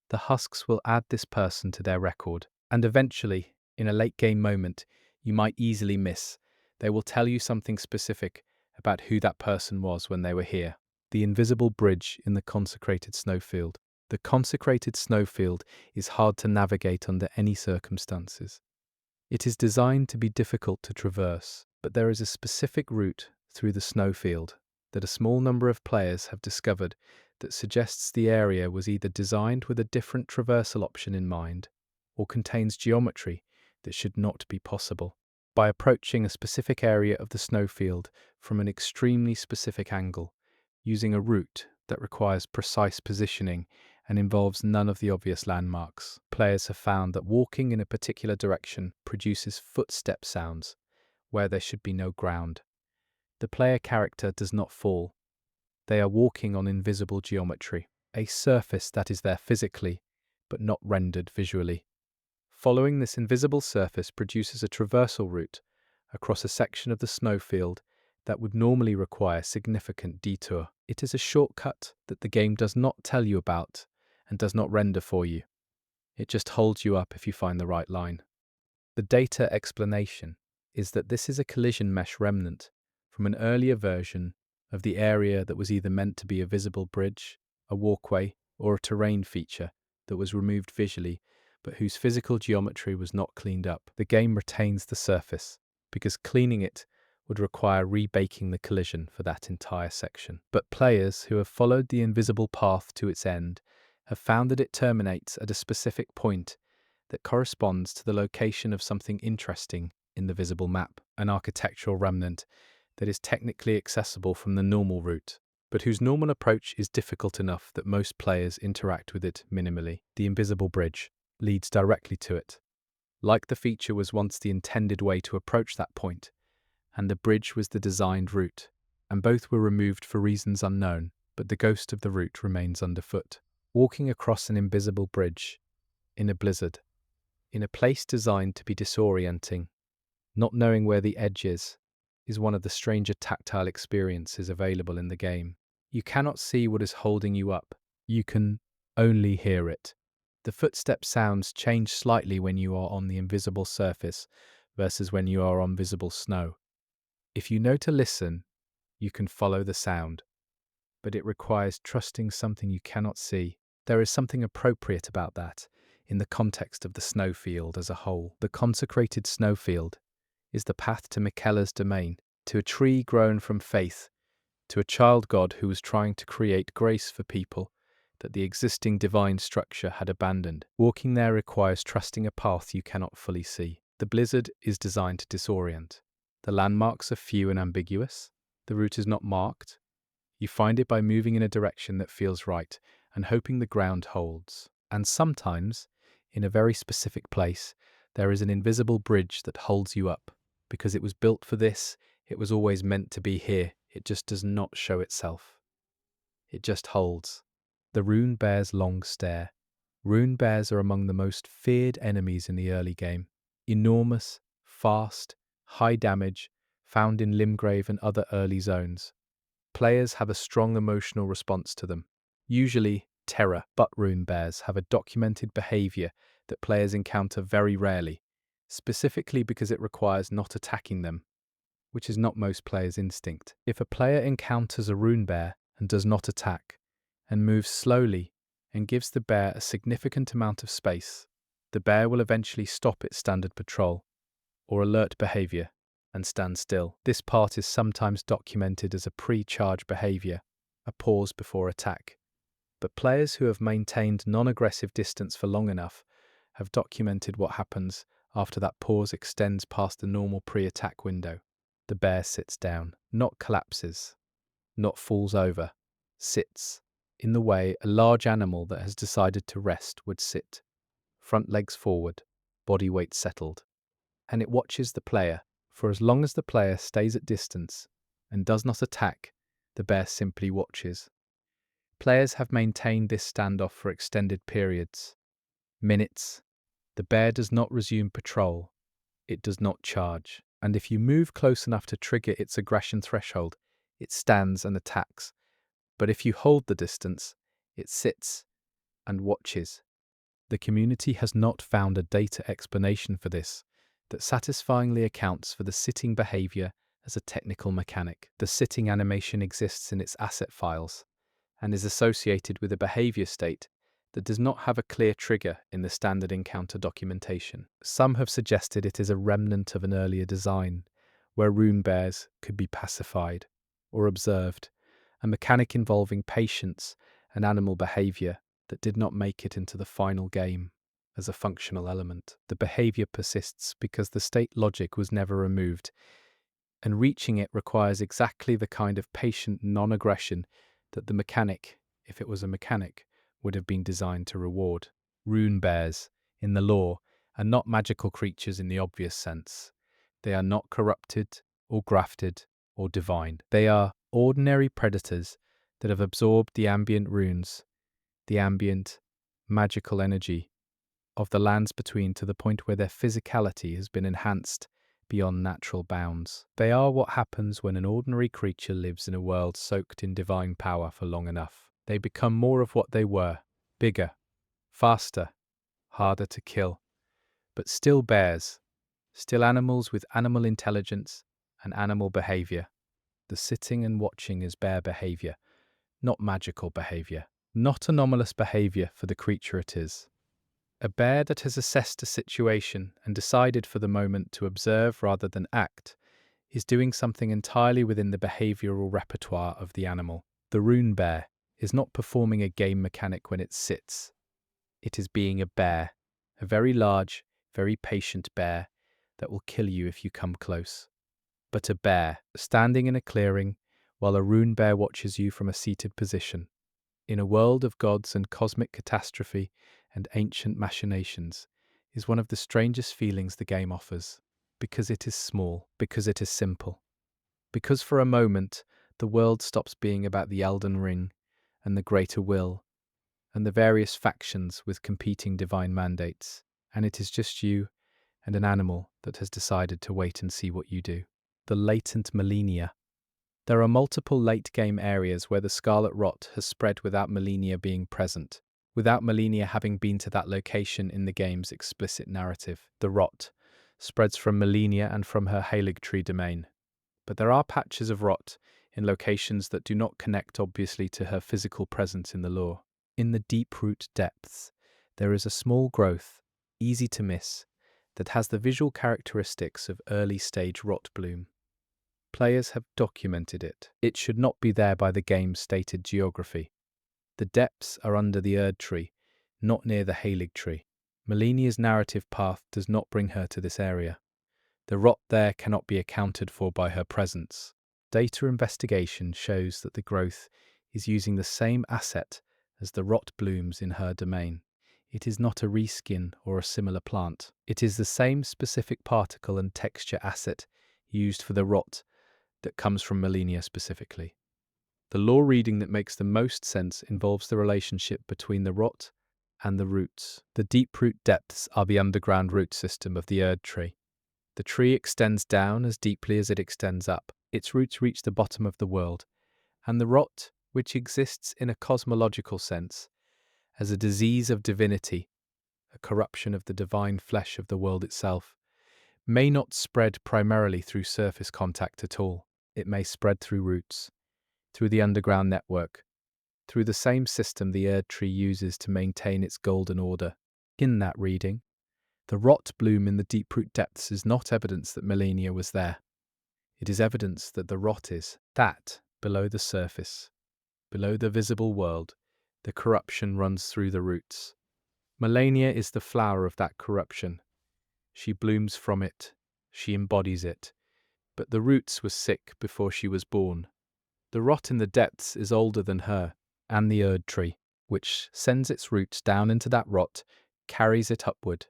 The husks will add this person to their record, and eventually, in a late game moment, you might easily miss. They will tell you something specific about who that person was when they were here. The invisible bridge in the consecrated snowfield. The consecrated snowfield is hard to navigate under any circumstances. It is designed to be difficult to traverse, but there is a specific route through the snowfield that a small number of players have discovered that suggests the area was either designed with a different traversal option in mind or contains geometry that should not be possible. by approaching a specific area of the snowfield from an extremely specific angle, using a route that requires precise positioning and involves none of the obvious landmarks. Players have found that walking in a particular direction produces footstep sounds where there should be no ground. The player character does not fall. They are walking on invisible geometry, a surface that is there physically, but not rendered visually. Following this invisible surface produces a traversal route across a section of the snowfield that would normally require significant detour. It is a shortcut that the game does not tell you about and does not render for you. It just holds you up if you find the right line. The data explanation is that this is a collision mesh remnant from an earlier version of the area that was either meant to be a visible bridge, a walkway, or a terrain feature that was removed visually, but whose physical geometry was not cleaned up. The game retains the surface, because cleaning it would require rebaking the collision for that entire section. But players who have followed the invisible path to its end have found that it terminates at a specific point that corresponds to the location of something interesting in the visible map, an architectural remnant that is technically accessible from the normal route, but whose normal approach is difficult enough that most players interact with it minimally. The invisible bridge leads directly to it. Like the feature was once the intended way to approach that point, and the bridge was the designed route, and both were removed for reasons unknown, but the ghost of the route remains underfoot. Walking across an invisible bridge, in a blizzard, in a place designed to be disorienting, not knowing where the edge is one of the stranger tactile experiences available in the game. You cannot see what is holding you up. You can only hear it. The footstep sounds change slightly when you are on the invisible surface versus when you are on visible snow. If you know to listen, you can follow the sound, but it requires trusting something you cannot see. There is something appropriate about that in the context of the snowfield as a whole. The consecrated snowfield is the path to Miquella's domain, to a tree grown from faith, to a child god who was trying to create grace for people that the existing divine structure had abandoned. Walking there requires trusting a path you cannot fully see. The blizzard is designed to disorient. The landmarks are few and ambiguous. The route is not marked. You find it by moving in a direction that feels right and hoping the ground holds. And sometimes, in a very specific place, there is an invisible bridge that holds you up. Because it was built for this, it was always meant to be here. It just does not show itself. It just holds. The rune bear's long stare. Rune bears are among the most feared enemies in the early game. Enormous, fast, high damage, found in Limgrave and other early zones. Players have a strong emotional response to them. Usually terror, but rune bears have a documented behavior that players encounter very rarely, specifically because it requires not attacking them, which is not most players' instinct. If a player encounters a rune bear and does not attack, and moves slowly and gives the bear a significant amount of space, the bear will eventually stop its standard patrol, or alert behavior, and stand still. This part is sometimes documented as a pre-charge behavior, a pause before attack. But players who have maintained non-aggressive distance for long enough have documented what happens after that pause extends past the normal pre-attack window. The bear sits down, not collapses, not falls over, sits, in the way a large animal that has decided to rest would sit, front legs forward, body weight settled. And it watches the player. For as long as the player stays at distance and does not attack, the bear simply watches. Players have maintained this standoff for extended periods. Minutes. The bear does not resume patrol. It does not charge. And if you move close enough to trigger its aggression threshold, it stands and attacks. But if you hold the distance, it sits and watches. The community has not found a data explanation for this that satisfyingly accounts for the sitting behavior as a technical mechanic. The sitting animation exists in its asset files and is associated with a behavior state that does not have a clear trigger in the standard encounter documentation. Some have suggested it is a remnant of an earlier design, where rune bears could be pacified or observed, a mechanic involving patience and animal behavior that did not make it into the final game. as a functional element. The behavior persists because the state logic was never removed, and reaching it requires exactly the kind of patient non-aggression that the mechanic, if it was a mechanic, would have been designed to reward. Rune bears, in the lore, are not magical creatures in the obvious sense. They are not corrupted, or grafted, or divine. They are ordinary predators that have absorbed the ambient runes, the ambient, magical energy of the lands between to the point where their physicality has been enhanced beyond natural bounds. They are what happens when an ordinary creature lives in a world soaked in divine power for long enough. They become more of what they were, bigger, faster, harder to kill, but still bears, still animals with animal intelligence and animal behavior. The sitting and watching is bear behavior, not magical behavior, not anomalous behavior for the creature it is. A bear that has assessed a situation and decided for the moment to observe rather than act is doing something entirely within the behavioral repertoire of the animal. The rune bear is not performing a game mechanic when it sits. It is being a bear, a very large, very patient bear that will kill you if you come close. But a bear standing in a clearing while a rune bear watches you from a seated position. In a world of gods and cosmic catastrophe and ancient machinations, is one of the strangest feelings the game offers, because it is small, because it is simple, because for a moment the world stops being about the Elden Ring and the greater will and the various factions with competing divine mandates, and it is just you and an animal that has decided to wait and see what you do. The latent millennia. There are multiple late-game areas where the Scarlet Rot has spread without millennia being present, without millennia having been to that location in the game's explicit narrative. The Rot spreads from millennia and from her Halig Tree domain. But there are patches of Rot in locations that do not connect obviously to her physical presence in the lore. In the deep-root depths, there is a small growth, easy to miss, that has the visual characteristics of early-stage Rot bloom. Players have documented it. It should not be there by the game's stated geography. The depths are under the Erd Tree, not near the Halig Tree. Millennia's narrative path does not bring her to this area. The rot there cannot be accounted for by her presence. Data investigation shows that the growth is using the same asset as the rot blooms in her domain. It is not a reskin or a similar plant. It is the same specific particle and texture asset used for the rot that comes from millennia specifically. The lore reading that makes the most sense involves the relationship between the rot and the roots. The deep root depths are the underground root system of the Erd Tree. The tree extends down as deeply as it extends up. Its roots reach the bottom of the world, and the rot, which exists in a cosmological sense, as a disease of divinity, a corruption of the divine flesh of the world itself, may not spread primarily through surface contact at all. It may spread through roots, through the underground network, through the same system the Erd Tree uses to maintain its golden order. In that reading, the rot bloom in the deep-root depths is not evidence that millennia was there. It is evidence that the rot is that, below the surface, below the visible world, the corruption runs through the roots. Millennia is the flower of that corruption. She blooms from it, she embodies it. But the roots were sick before she was born. The rot in the depths is older than her, and the Erd Tree, which sends its roots down into that rot, carries it upward,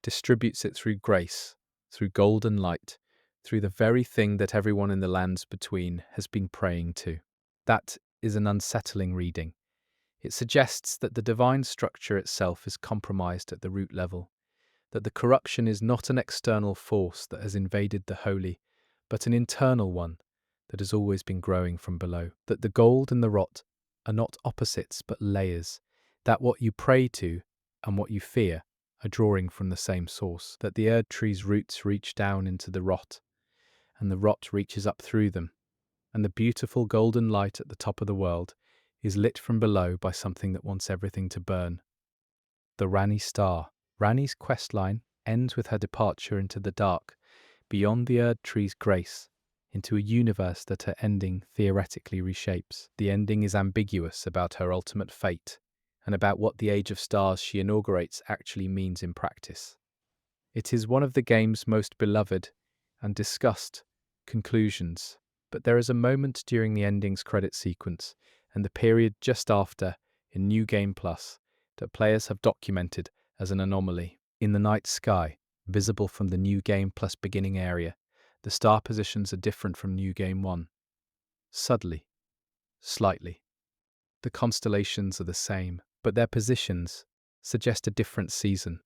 distributes it through grace, through golden light, through the very thing that everyone in the lands between has been praying to. That is an unsettling reading. It suggests that the divine structure itself is compromised at the root level, that the corruption is not an external force that has invaded the holy, but an internal one that has always been growing from below, that the gold and the rot are not opposites but layers, that what you pray to and what you fear are drawing from the same source, that the Erd Tree's roots reach down into the rot, and the rot reaches up through them, and the beautiful golden light at the top of the world is lit from below by something that wants everything to burn. The Rani Star. Rani's questline ends with her departure into the dark, beyond the Erd Tree's grace, into a universe that her ending theoretically reshapes. The ending is ambiguous about her ultimate fate, and about what the Age of Stars she inaugurates actually means in practice. It is one of the game's most beloved and discussed conclusions, but there is a moment during the ending's credit sequence and the period just after in New Game Plus that players have documented as an anomaly. In the night sky, visible from the New Game Plus beginning area, the star positions are different from New Game 1. Subtly, slightly. The constellations are the same, but their positions suggest a different season,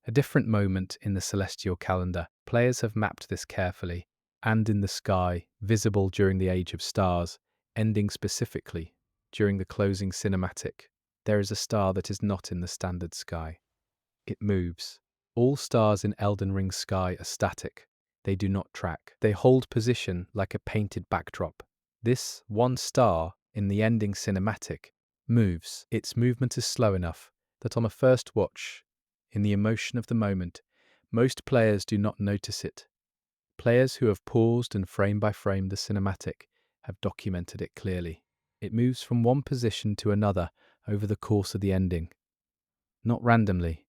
a different moment in the celestial calendar. Players have mapped this carefully, and in the sky, visible during the Age of Stars, ending specifically during the closing cinematic, there is a star that is not in the standard sky. It moves. All stars in Elden Ring sky are static. They do not track. They hold position like a painted backdrop. This one star in the ending cinematic moves. Its movement is slow enough that on a first watch, in the emotion of the moment, most players do not notice it. Players who have paused and frame by frame the cinematic have documented it clearly. It moves from one position to another over the course of the ending. Not randomly.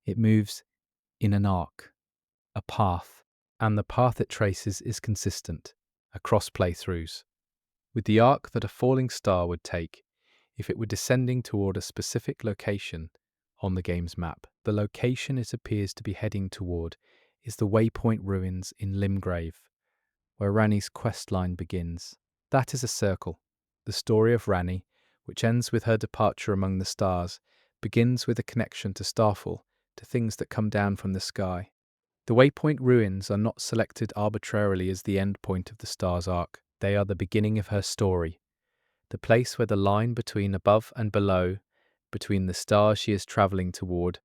It moves in an arc, a path, and the path it traces is consistent across playthroughs, with the arc that a falling star would take if it were descending toward a specific location on the game's map. The location it appears to be heading toward is the Waypoint Ruins in Limgrave, where Ranni's questline begins. That is a circle. The story of Ranni, which ends with her departure among the stars, begins with a connection to Starfall, to things that come down from the sky. The Waypoint Ruins are not selected arbitrarily as the end point of the star's arc. They are the beginning of her story, the place where the line between above and below, between the star she is travelling toward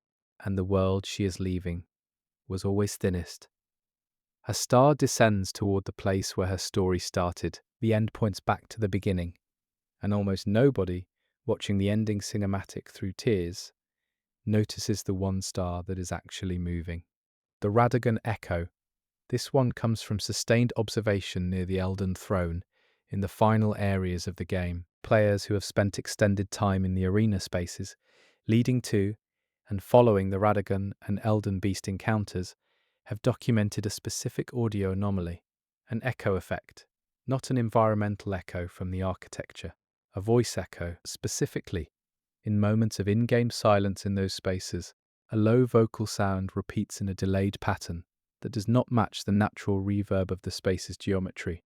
and the world she is leaving, was always thinnest. A star descends toward the place where her story started. The end points back to the beginning, and almost nobody, watching the ending cinematic through tears, notices the one star that is actually moving. The Radagon Echo. This one comes from sustained observation near the Elden Throne in the final areas of the game. Players who have spent extended time in the arena spaces leading to and following the Radagon and Elden Beast encounters have documented a specific audio anomaly, an echo effect, not an environmental echo from the architecture, a voice echo. Specifically, in moments of in-game silence in those spaces, a low vocal sound repeats in a delayed pattern that does not match the natural reverb of the space's geometry.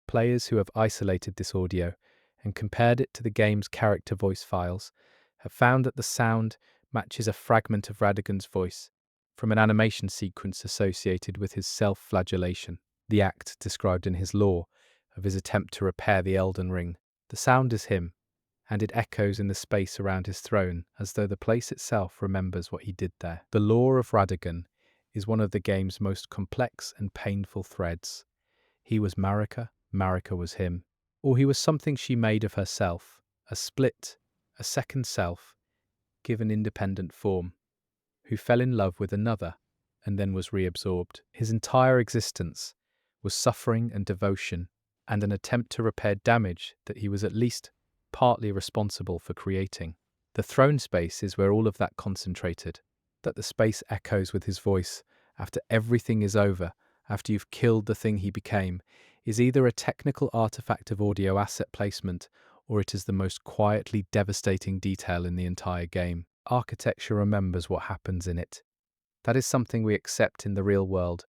Players who have isolated this audio and compared it to the game's character voice files have found that the sound matches a fragment of Radagon's voice from an animation sequence associated with his self-flagellation, the act described in his lore of his attempt to repair the Elden Ring. The sound is him, and it echoes in the space around his throne as though the place itself remembers what he did there. The lore of Radagon is one of the game's most complex and painful threads. He was Marika, Marika was him, or he was something she made of herself, a split, a second self, given independent form, who fell in love with another and then was reabsorbed. His entire existence was suffering and devotion, and an attempt to repair damage that he was at least partly responsible for creating. The throne space is where all of that concentrated, that the space echoes with his voice after everything is over, after you've killed the thing he became, is either a technical artifact of audio asset placement or it is the most quietly devastating detail in the entire game. Architecture remembers what happens in it. That is something we accept in the real world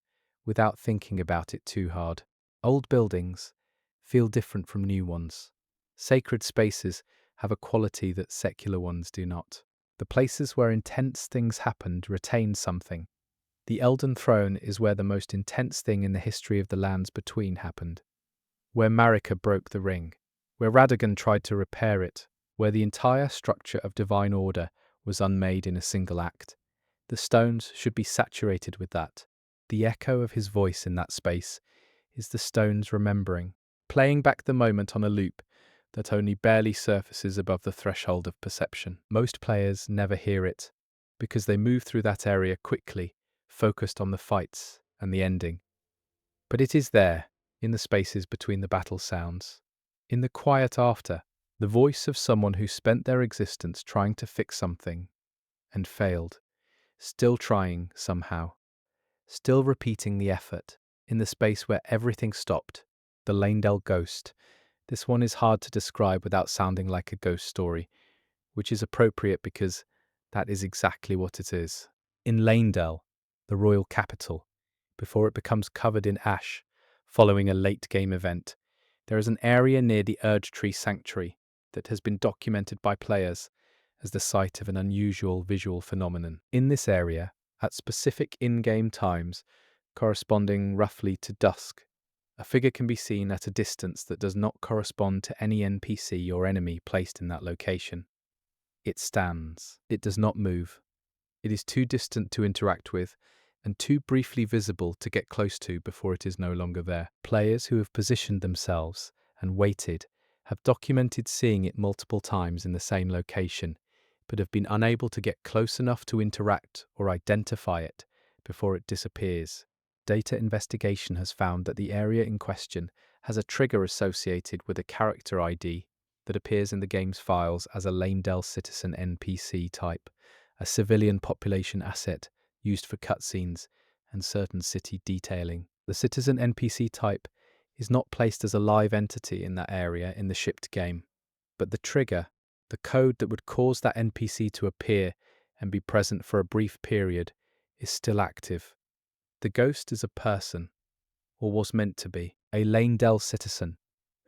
without thinking about it too hard. Old buildings feel different from new ones. Sacred spaces have a quality that secular ones do not. The places where intense things happened retain something. The Elden Throne is where the most intense thing in the history of the lands between happened. Where Marika broke the ring. Where Radagon tried to repair it. Where the entire structure of divine order was unmade in a single act. The stones should be saturated with that. The echo of his voice in that space is the stones remembering, playing back the moment on a loop that only barely surfaces above the threshold of perception. Most players never hear it, because they move through that area quickly, focused on the fights and the ending. But it is there, in the spaces between the battle sounds, in the quiet after, The voice of someone who spent their existence trying to fix something and failed, still trying somehow, still repeating the effort. In the space where everything stopped, the Lanedell ghost. This one is hard to describe without sounding like a ghost story, which is appropriate because that is exactly what it is. In Lanedell, the royal capital, before it becomes covered in ash following a late-game event, there is an area near the Erd Tree Sanctuary that has been documented by players as the site of an unusual visual phenomenon. In this area, at specific in-game times, corresponding roughly to dusk, a figure can be seen at a distance that does not correspond to any NPC or enemy placed in that location. It stands. It does not move. It is too distant to interact with, and too briefly visible to get close to before it is no longer there. Players who have positioned themselves and waited have documented seeing it multiple times in the same location, but have been unable to get close enough to interact or identify it before it disappears. Data investigation has found that the area in question has a trigger associated with a character ID that appears in the game's files as a Lanedell citizen NPC type, a civilian population asset used for cutscenes and certain city detailing. The citizen NPC type is not placed as a live entity in that area in the shipped game, but the trigger, the code that would cause that NPC to appear and be present for a brief period, is still active. The ghost is a person, or was meant to be, a Lanedell citizen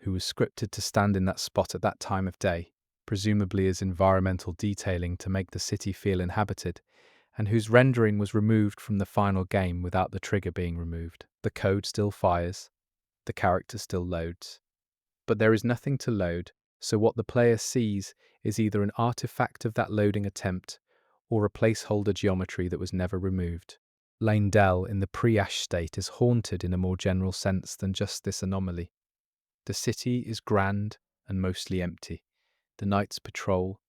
who was scripted to stand in that spot at that time of day, presumably as environmental detailing to make the city feel inhabited, and whose rendering was removed from the final game without the trigger being removed. The code still fires, the character still loads, but there is nothing to load, so what the player sees is either an artifact of that loading attempt or a placeholder geometry that was never removed. Lanedell in the pre-ash state is haunted in a more general sense than just this anomaly. The city is grand and mostly empty. The knights patrol.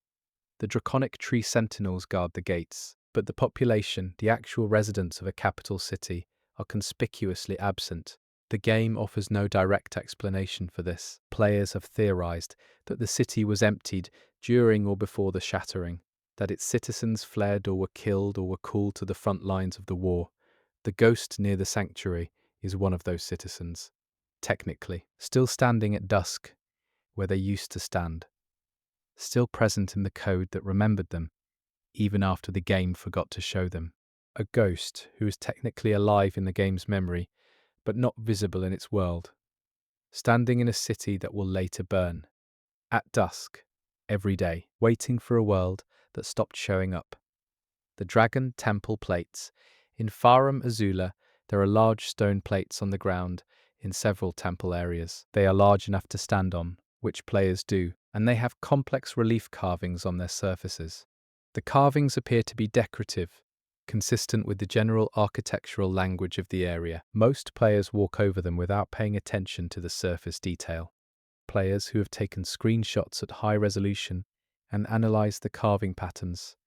The draconic tree sentinels guard the gates, but the population, the actual residents of a capital city, are conspicuously absent. The game offers no direct explanation for this. Players have theorized that the city was emptied during or before the shattering, that its citizens fled or were killed or were called to the front lines of the war. The ghost near the sanctuary is one of those citizens, technically, still standing at dusk where they used to stand, still present in the code that remembered them, even after the game forgot to show them. A ghost who is technically alive in the game's memory, but not visible in its world, standing in a city that will later burn, at dusk, every day, waiting for a world that stopped showing up. The Dragon Temple Plates. In Farum Azula, there are large stone plates on the ground in several temple areas. They are large enough to stand on, which players do, and they have complex relief carvings on their surfaces. The carvings appear to be decorative, consistent with the general architectural language of the area. Most players walk over them without paying attention to the surface detail. Players who have taken screenshots at high resolution and analyzed the carving patterns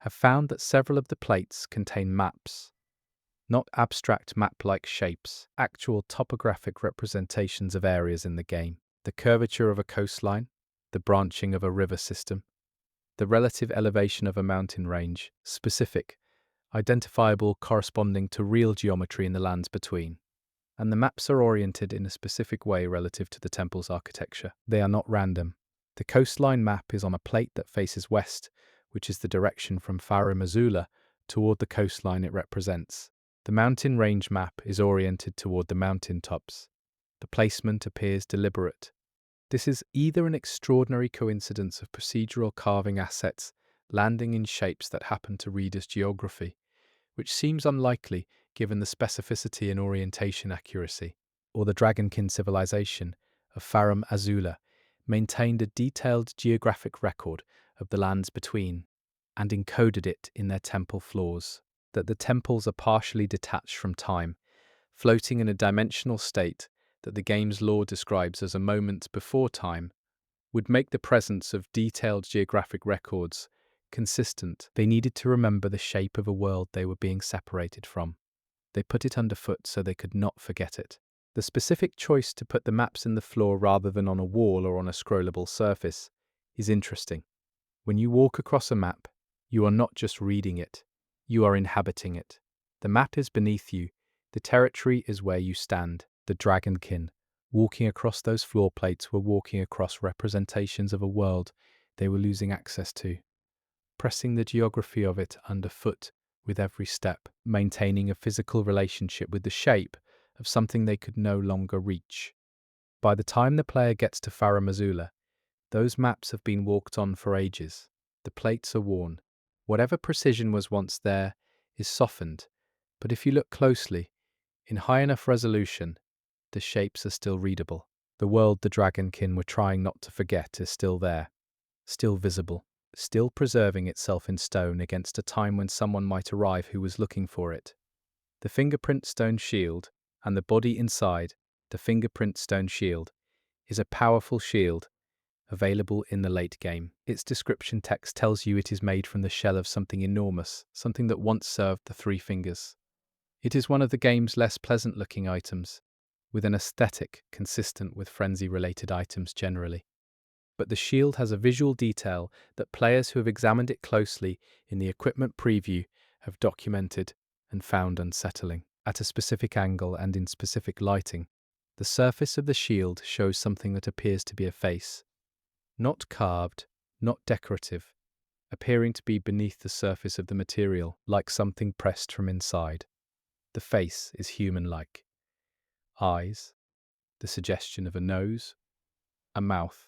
have found that several of the plates contain maps, not abstract map-like shapes, actual topographic representations of areas in the game. The curvature of a coastline, the branching of a river system, the relative elevation of a mountain range, specific, identifiable corresponding to real geometry in the lands between. And the maps are oriented in a specific way relative to the temple's architecture. They are not random. The coastline map is on a plate that faces west, which is the direction from Farum Azula toward the coastline it represents. The mountain range map is oriented toward the mountain tops. The placement appears deliberate. This is either an extraordinary coincidence of procedural carving assets landing in shapes that happen to read as geography, which seems unlikely given the specificity and orientation accuracy, or the Dragonkin civilization of Farum Azula maintained a detailed geographic record of the lands between and encoded it in their temple floors. That the temples are partially detached from time, floating in a dimensional state that the game's lore describes as a moment before time, would make the presence of detailed geographic records consistent. They needed to remember the shape of a world they were being separated from. They put it underfoot so they could not forget it. The specific choice to put the maps in the floor rather than on a wall or on a scrollable surface is interesting. When you walk across a map, you are not just reading it, you are inhabiting it. The map is beneath you, the territory is where you stand. The dragonkin, walking across those floor plates, were walking across representations of a world they were losing access to, pressing the geography of it underfoot with every step, maintaining a physical relationship with the shape of something they could no longer reach. By the time the player gets to Faramazula, those maps have been walked on for ages. The plates are worn. Whatever precision was once there is softened, but if you look closely, in high enough resolution, the shapes are still readable. The world the dragonkin were trying not to forget is still there, still visible, still preserving itself in stone against a time when someone might arrive who was looking for it. The fingerprint stone shield and the body inside the fingerprint stone shield is a powerful shield available in the late game. Its description text tells you it is made from the shell of something enormous, something that once served the three fingers. It is one of the game's less pleasant-looking items, with an aesthetic consistent with frenzy-related items generally. But the shield has a visual detail that players who have examined it closely in the equipment preview have documented and found unsettling. At a specific angle and in specific lighting, the surface of the shield shows something that appears to be a face. Not carved, not decorative, appearing to be beneath the surface of the material, like something pressed from inside. The face is human-like. Eyes, the suggestion of a nose, a mouth.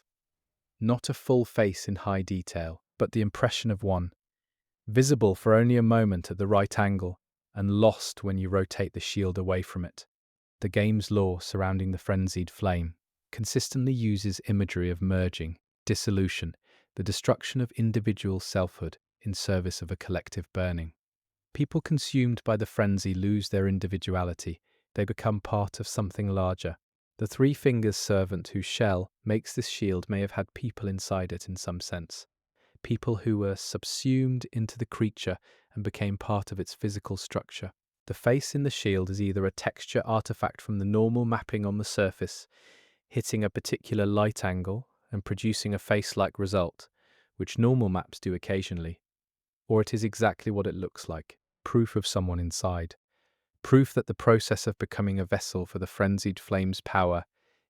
Not a full face in high detail, but the impression of one, visible for only a moment at the right angle and lost when you rotate the shield away from it. The game's lore surrounding the frenzied flame consistently uses imagery of merging, dissolution, the destruction of individual selfhood in service of a collective burning. People consumed by the frenzy lose their individuality, they become part of something larger. The three fingers servant whose shell makes this shield may have had people inside it in some sense. People who were subsumed into the creature and became part of its physical structure. The face in the shield is either a texture artifact from the normal mapping on the surface, hitting a particular light angle and producing a face-like result, which normal maps do occasionally, or it is exactly what it looks like, proof of someone inside. Proof that the process of becoming a vessel for the frenzied flame's power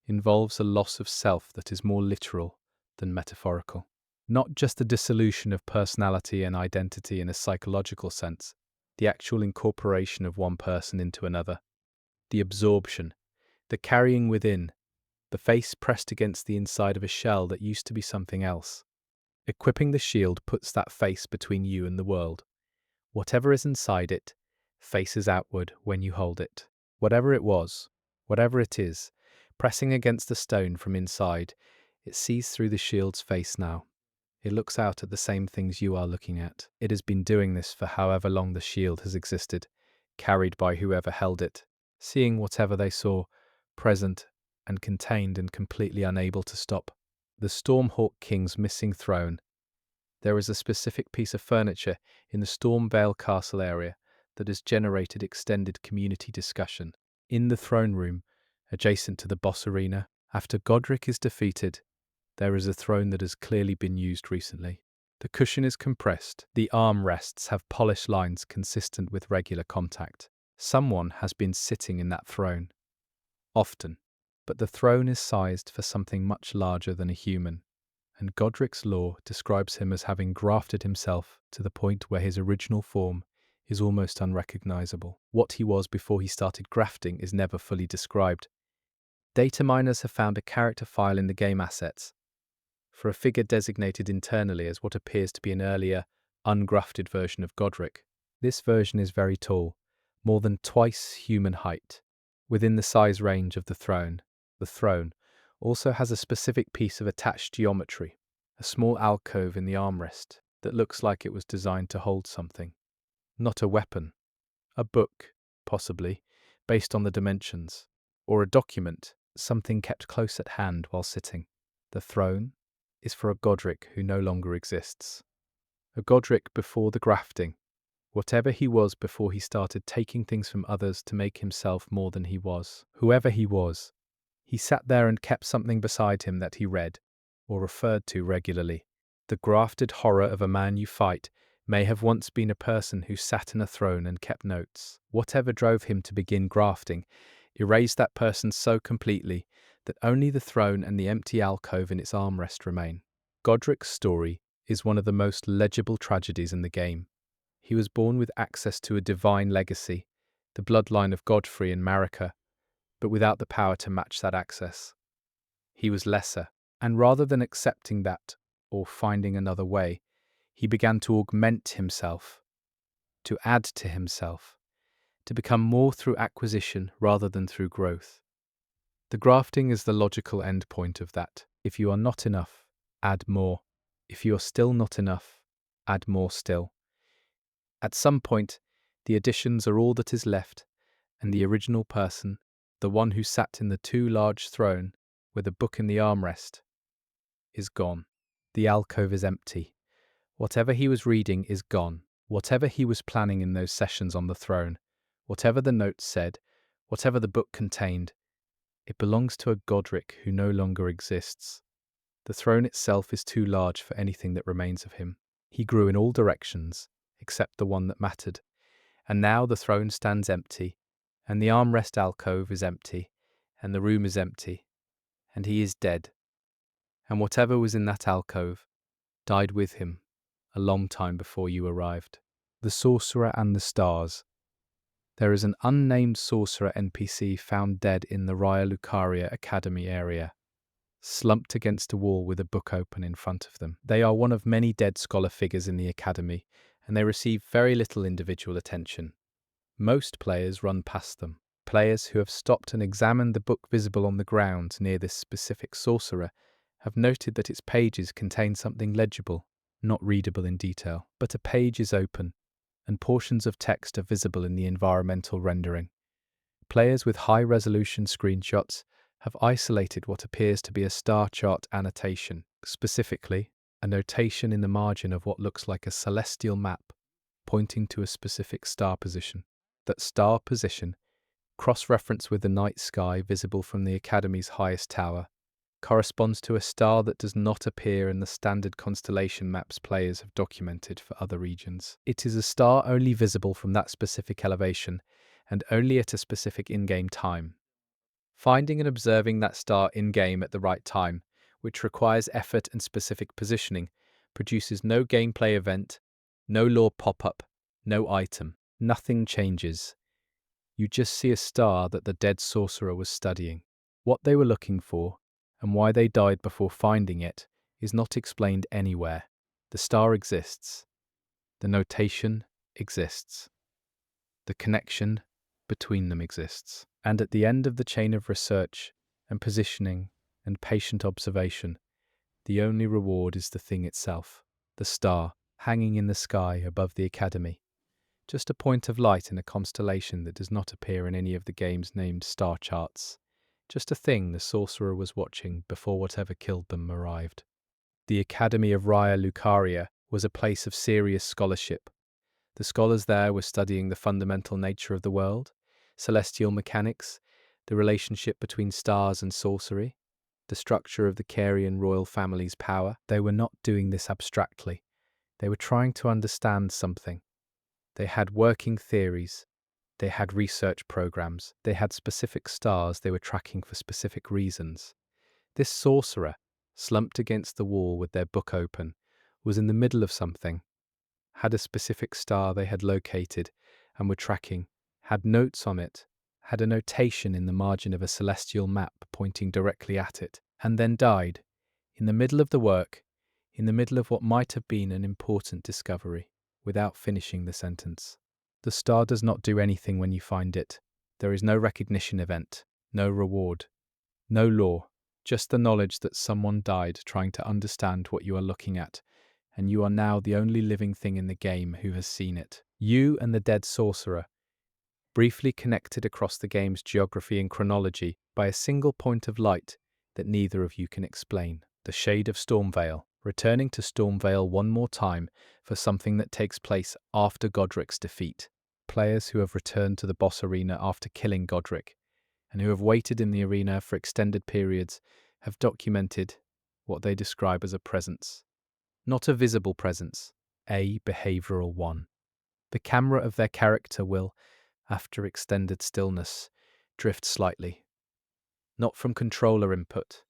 involves a loss of self that is more literal than metaphorical. Not just a dissolution of personality and identity in a psychological sense, the actual incorporation of one person into another. The absorption, the carrying within, the face pressed against the inside of a shell that used to be something else. Equipping the shield puts that face between you and the world. Whatever is inside it faces outward when you hold it. Whatever it was, whatever it is, pressing against the stone from inside, it sees through the shield's face now. It looks out at the same things you are looking at. It has been doing this for however long the shield has existed, carried by whoever held it, seeing whatever they saw, present and contained and completely unable to stop. The Stormhawk King's missing throne. There is a specific piece of furniture in the Stormvale Castle area that has generated extended community discussion. In the throne room, adjacent to the boss arena, after Godric is defeated, there is a throne that has clearly been used recently. The cushion is compressed, the armrests have polished lines consistent with regular contact. Someone has been sitting in that throne. Often. But the throne is sized for something much larger than a human, and Godric's lore describes him as having grafted himself to the point where his original form is almost unrecognizable. What he was before he started grafting is never fully described. Data miners have found a character file in the game assets for a figure designated internally as what appears to be an earlier, ungrafted version of Godric. This version is very tall, more than twice human height, within the size range of the throne. The throne also has a specific piece of attached geometry, a small alcove in the armrest that looks like it was designed to hold something. Not a weapon, a book, possibly, based on the dimensions, or a document, something kept close at hand while sitting. The throne is for a Godric who no longer exists. A Godric before the grafting, whatever he was before he started taking things from others to make himself more than he was. Whoever he was, he sat there and kept something beside him that he read, or referred to regularly. The grafted horror of a man you fight may have once been a person who sat in a throne and kept notes. Whatever drove him to begin grafting erased that person so completely that only the throne and the empty alcove in its armrest remain. Godric's story is one of the most legible tragedies in the game. He was born with access to a divine legacy, the bloodline of Godfrey and Marika, but without the power to match that access. He was lesser, and rather than accepting that or finding another way, he began to augment himself, to add to himself, to become more through acquisition rather than through growth. The grafting is the logical endpoint of that. If you are not enough, add more. If you are still not enough, add more still. At some point, the additions are all that is left, and the original person, the one who sat in the too large throne with a book in the armrest, is gone. The alcove is empty. Whatever he was reading is gone. Whatever he was planning in those sessions on the throne, whatever the notes said, whatever the book contained, it belongs to a Godric who no longer exists. The throne itself is too large for anything that remains of him. He grew in all directions, except the one that mattered. And now the throne stands empty, and the armrest alcove is empty, and the room is empty, and he is dead. And whatever was in that alcove died with him a long time before you arrived. The Sorcerer and the Stars. There is an unnamed sorcerer NPC found dead in the Raya Lucaria Academy area, slumped against a wall with a book open in front of them. They are one of many dead scholar figures in the Academy, and they receive very little individual attention. Most players run past them. Players who have stopped and examined the book visible on the ground near this specific sorcerer have noted that its pages contain something legible, not readable in detail. But a page is open, and portions of text are visible in the environmental rendering. Players with high-resolution screenshots have isolated what appears to be a star chart annotation, specifically a notation in the margin of what looks like a celestial map pointing to a specific star position. That star position, cross-referenced with the night sky visible from the Academy's highest tower, corresponds to a star that does not appear in the standard constellation maps players have documented for other regions. It is a star only visible from that specific elevation and only at a specific in-game time. Finding and observing that star in-game at the right time, which requires effort and specific positioning, produces no gameplay event, no lore pop-up, no item. Nothing changes. You just see a star that the dead sorcerer was studying. What they were looking for, and why they died before finding it, is not explained anywhere. The star exists. The notation exists. The connection between them exists. And at the end of the chain of research and positioning and patient observation, the only reward is the thing itself, the star, hanging in the sky above the Academy. Just a point of light in a constellation that does not appear in any of the game's named star charts. Just a thing the sorcerer was watching before whatever killed them arrived. The Academy of Raya Lucaria was a place of serious scholarship. The scholars there were studying the fundamental nature of the world, celestial mechanics, the relationship between stars and sorcery, the structure of the Carian royal family's power. They were not doing this abstractly. They were trying to understand something. They had working theories. They had research programs. They had specific stars they were tracking for specific reasons. This sorcerer, slumped against the wall with their book open, was in the middle of something, had a specific star they had located and were tracking, had notes on it, had a notation in the margin of a celestial map pointing directly at it, and then died, in the middle of the work, in the middle of what might have been an important discovery, without finishing the sentence. The star does not do anything when you find it. There is no recognition event, no reward, no lore, just the knowledge that someone died trying to understand what you are looking at, and you are now the only living thing in the game who has seen it. You and the dead sorcerer, briefly connected across the game's geography and chronology by a single point of light that neither of you can explain. The Shade of Stormvale, returning to Stormvale one more time for something that takes place after Godric's defeat. Players who have returned to the boss arena after killing Godric, and who have waited in the arena for extended periods, have documented what they describe as a presence. Not a visible presence, a behavioral one. The camera of their character will, after extended stillness, drift slightly. Not from controller input,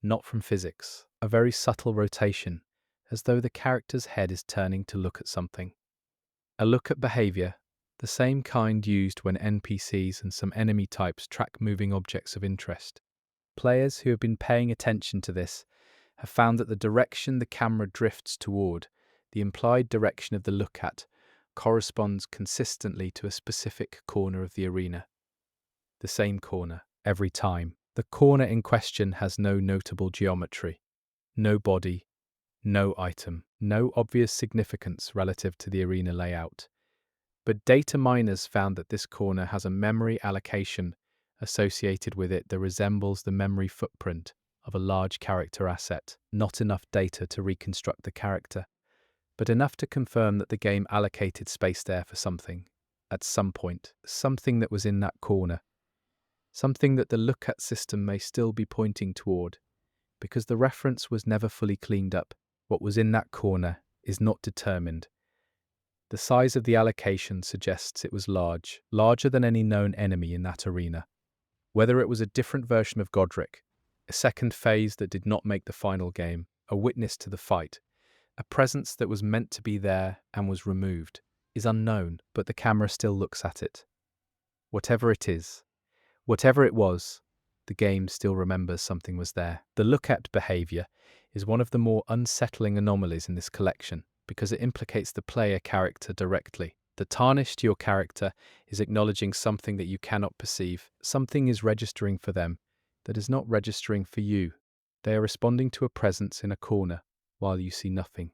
not from physics, a very subtle rotation, as though the character's head is turning to look at something. A look at behavior, the same kind used when NPCs and some enemy types track moving objects of interest. Players who have been paying attention to this have found that the direction the camera drifts toward, the implied direction of the look at, corresponds consistently to a specific corner of the arena. The same corner, every time. The corner in question has no notable geometry, no body, no item, no obvious significance relative to the arena layout. But data miners found that this corner has a memory allocation associated with it that resembles the memory footprint of a large character asset. Not enough data to reconstruct the character, but enough to confirm that the game allocated space there for something, at some point, something that was in that corner, something that the look-at system may still be pointing toward, because the reference was never fully cleaned up. What was in that corner is not determined. The size of the allocation suggests it was large, larger than any known enemy in that arena. Whether it was a different version of Godric, a second phase that did not make the final game, a witness to the fight, a presence that was meant to be there and was removed, is unknown, but the camera still looks at it. Whatever it is, whatever it was, the game still remembers something was there. The look-at behavior is one of the more unsettling anomalies in this collection because it implicates the player character directly. The Tarnished your character is acknowledging something that you cannot perceive. Something is registering for them that is not registering for you. They are responding to a presence in a corner while you see nothing.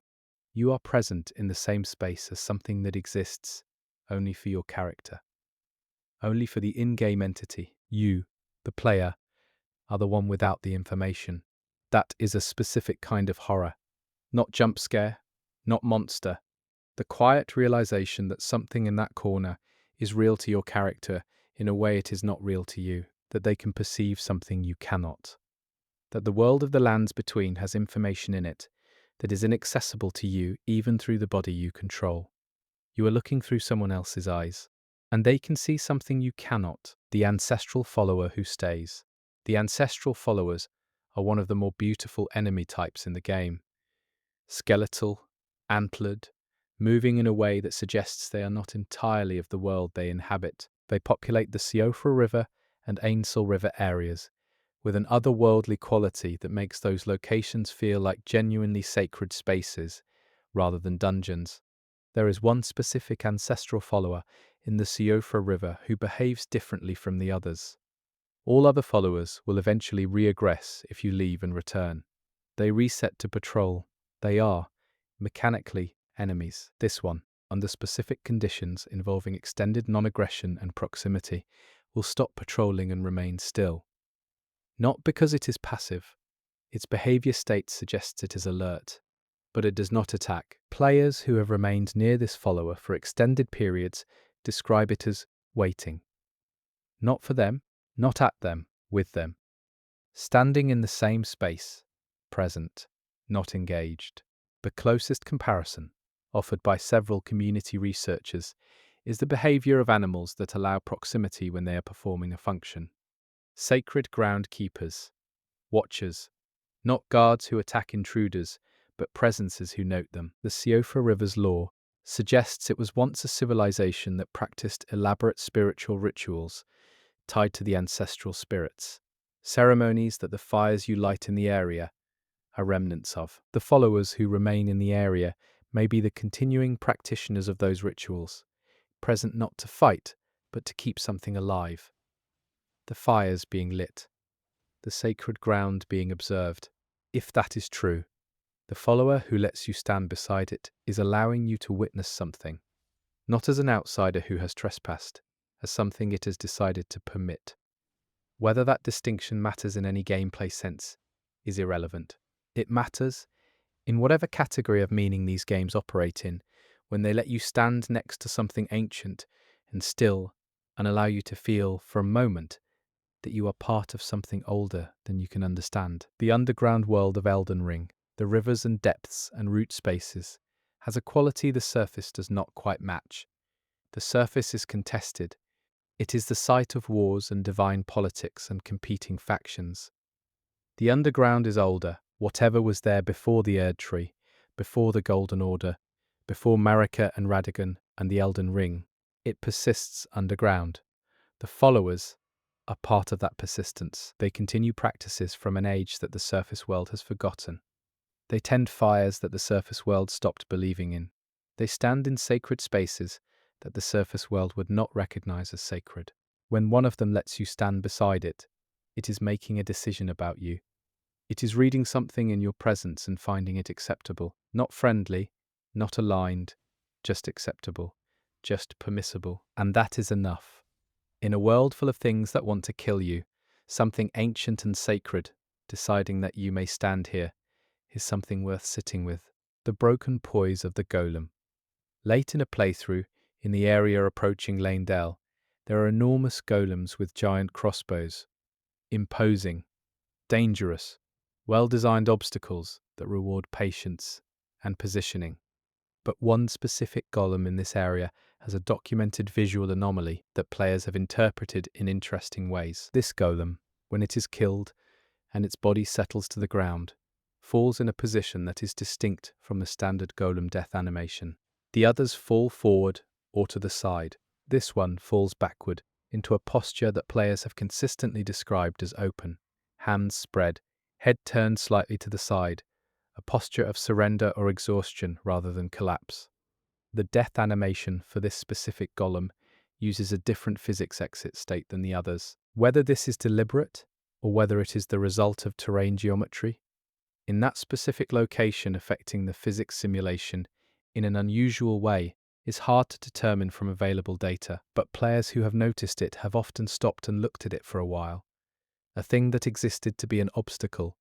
You are present in the same space as something that exists only for your character. Only for the in-game entity. You, the player, are the one without the information. That is a specific kind of horror. Not jump scare, not monster. The quiet realization that something in that corner is real to your character in a way it is not real to you. That they can perceive something you cannot. That the world of the lands between has information in it that is inaccessible to you even through the body you control. You are looking through someone else's eyes, and they can see something you cannot. The ancestral follower who stays. The ancestral followers are one of the more beautiful enemy types in the game. Skeletal, antlered, moving in a way that suggests they are not entirely of the world they inhabit. They populate the Siofra River and Ainsel River areas, with an otherworldly quality that makes those locations feel like genuinely sacred spaces, rather than dungeons. There is one specific ancestral follower in the Siofra River who behaves differently from the others. All other followers will eventually regress if you leave and return. They reset to patrol. They are, mechanically, enemies. This one, under specific conditions involving extended non-aggression and proximity, will stop patrolling and remain still. Not because it is passive. Its behavior state suggests it is alert, but it does not attack. Players who have remained near this follower for extended periods describe it as waiting. Not for them, not at them, with them. Standing in the same space, present, not engaged. The closest comparison, offered by several community researchers, is the behavior of animals that allow proximity when they are performing a function. Sacred ground keepers, watchers, not guards who attack intruders, but presences who note them. The Siofra River's lore suggests it was once a civilization that practiced elaborate spiritual rituals tied to the ancestral spirits, ceremonies that the fires you light in the area are remnants of. The followers who remain in the area may be the continuing practitioners of those rituals, present not to fight, but to keep something alive. The fires being lit, the sacred ground being observed. If that is true, the follower who lets you stand beside it is allowing you to witness something, not as an outsider who has trespassed, as something it has decided to permit. Whether that distinction matters in any gameplay sense is irrelevant. It matters in whatever category of meaning these games operate in, when they let you stand next to something ancient and still and allow you to feel, for a moment, that you are part of something older than you can understand. The underground world of Elden Ring, the rivers and depths and root spaces, has a quality the surface does not quite match. The surface is contested. It is the site of wars and divine politics and competing factions. The underground is older, whatever was there before the Erd Tree, before the Golden Order, before Marika and Radagon and the Elden Ring. It persists underground. The followers are part of that persistence. They continue practices from an age that the surface world has forgotten. They tend fires that the surface world stopped believing in. They stand in sacred spaces that the surface world would not recognize as sacred. When one of them lets you stand beside it, it is making a decision about you. It is reading something in your presence and finding it acceptable, not friendly, not aligned, just acceptable, just permissible. And that is enough. In a world full of things that want to kill you, something ancient and sacred, deciding that you may stand here, is something worth sitting with. The broken poise of the golem. Late in a playthrough, in the area approaching Lane Dell, there are enormous golems with giant crossbows. Imposing, dangerous, well-designed obstacles that reward patience and positioning. But one specific golem in this area has a documented visual anomaly that players have interpreted in interesting ways. This golem, when it is killed and its body settles to the ground, falls in a position that is distinct from the standard golem death animation. The others fall forward or to the side. This one falls backward into a posture that players have consistently described as open, hands spread, head turned slightly to the side, a posture of surrender or exhaustion rather than collapse. The death animation for this specific golem uses a different physics exit state than the others. Whether this is deliberate or whether it is the result of terrain geometry, in that specific location affecting the physics simulation in an unusual way is hard to determine from available data, but players who have noticed it have often stopped and looked at it for a while. A thing that existed to be an obstacle,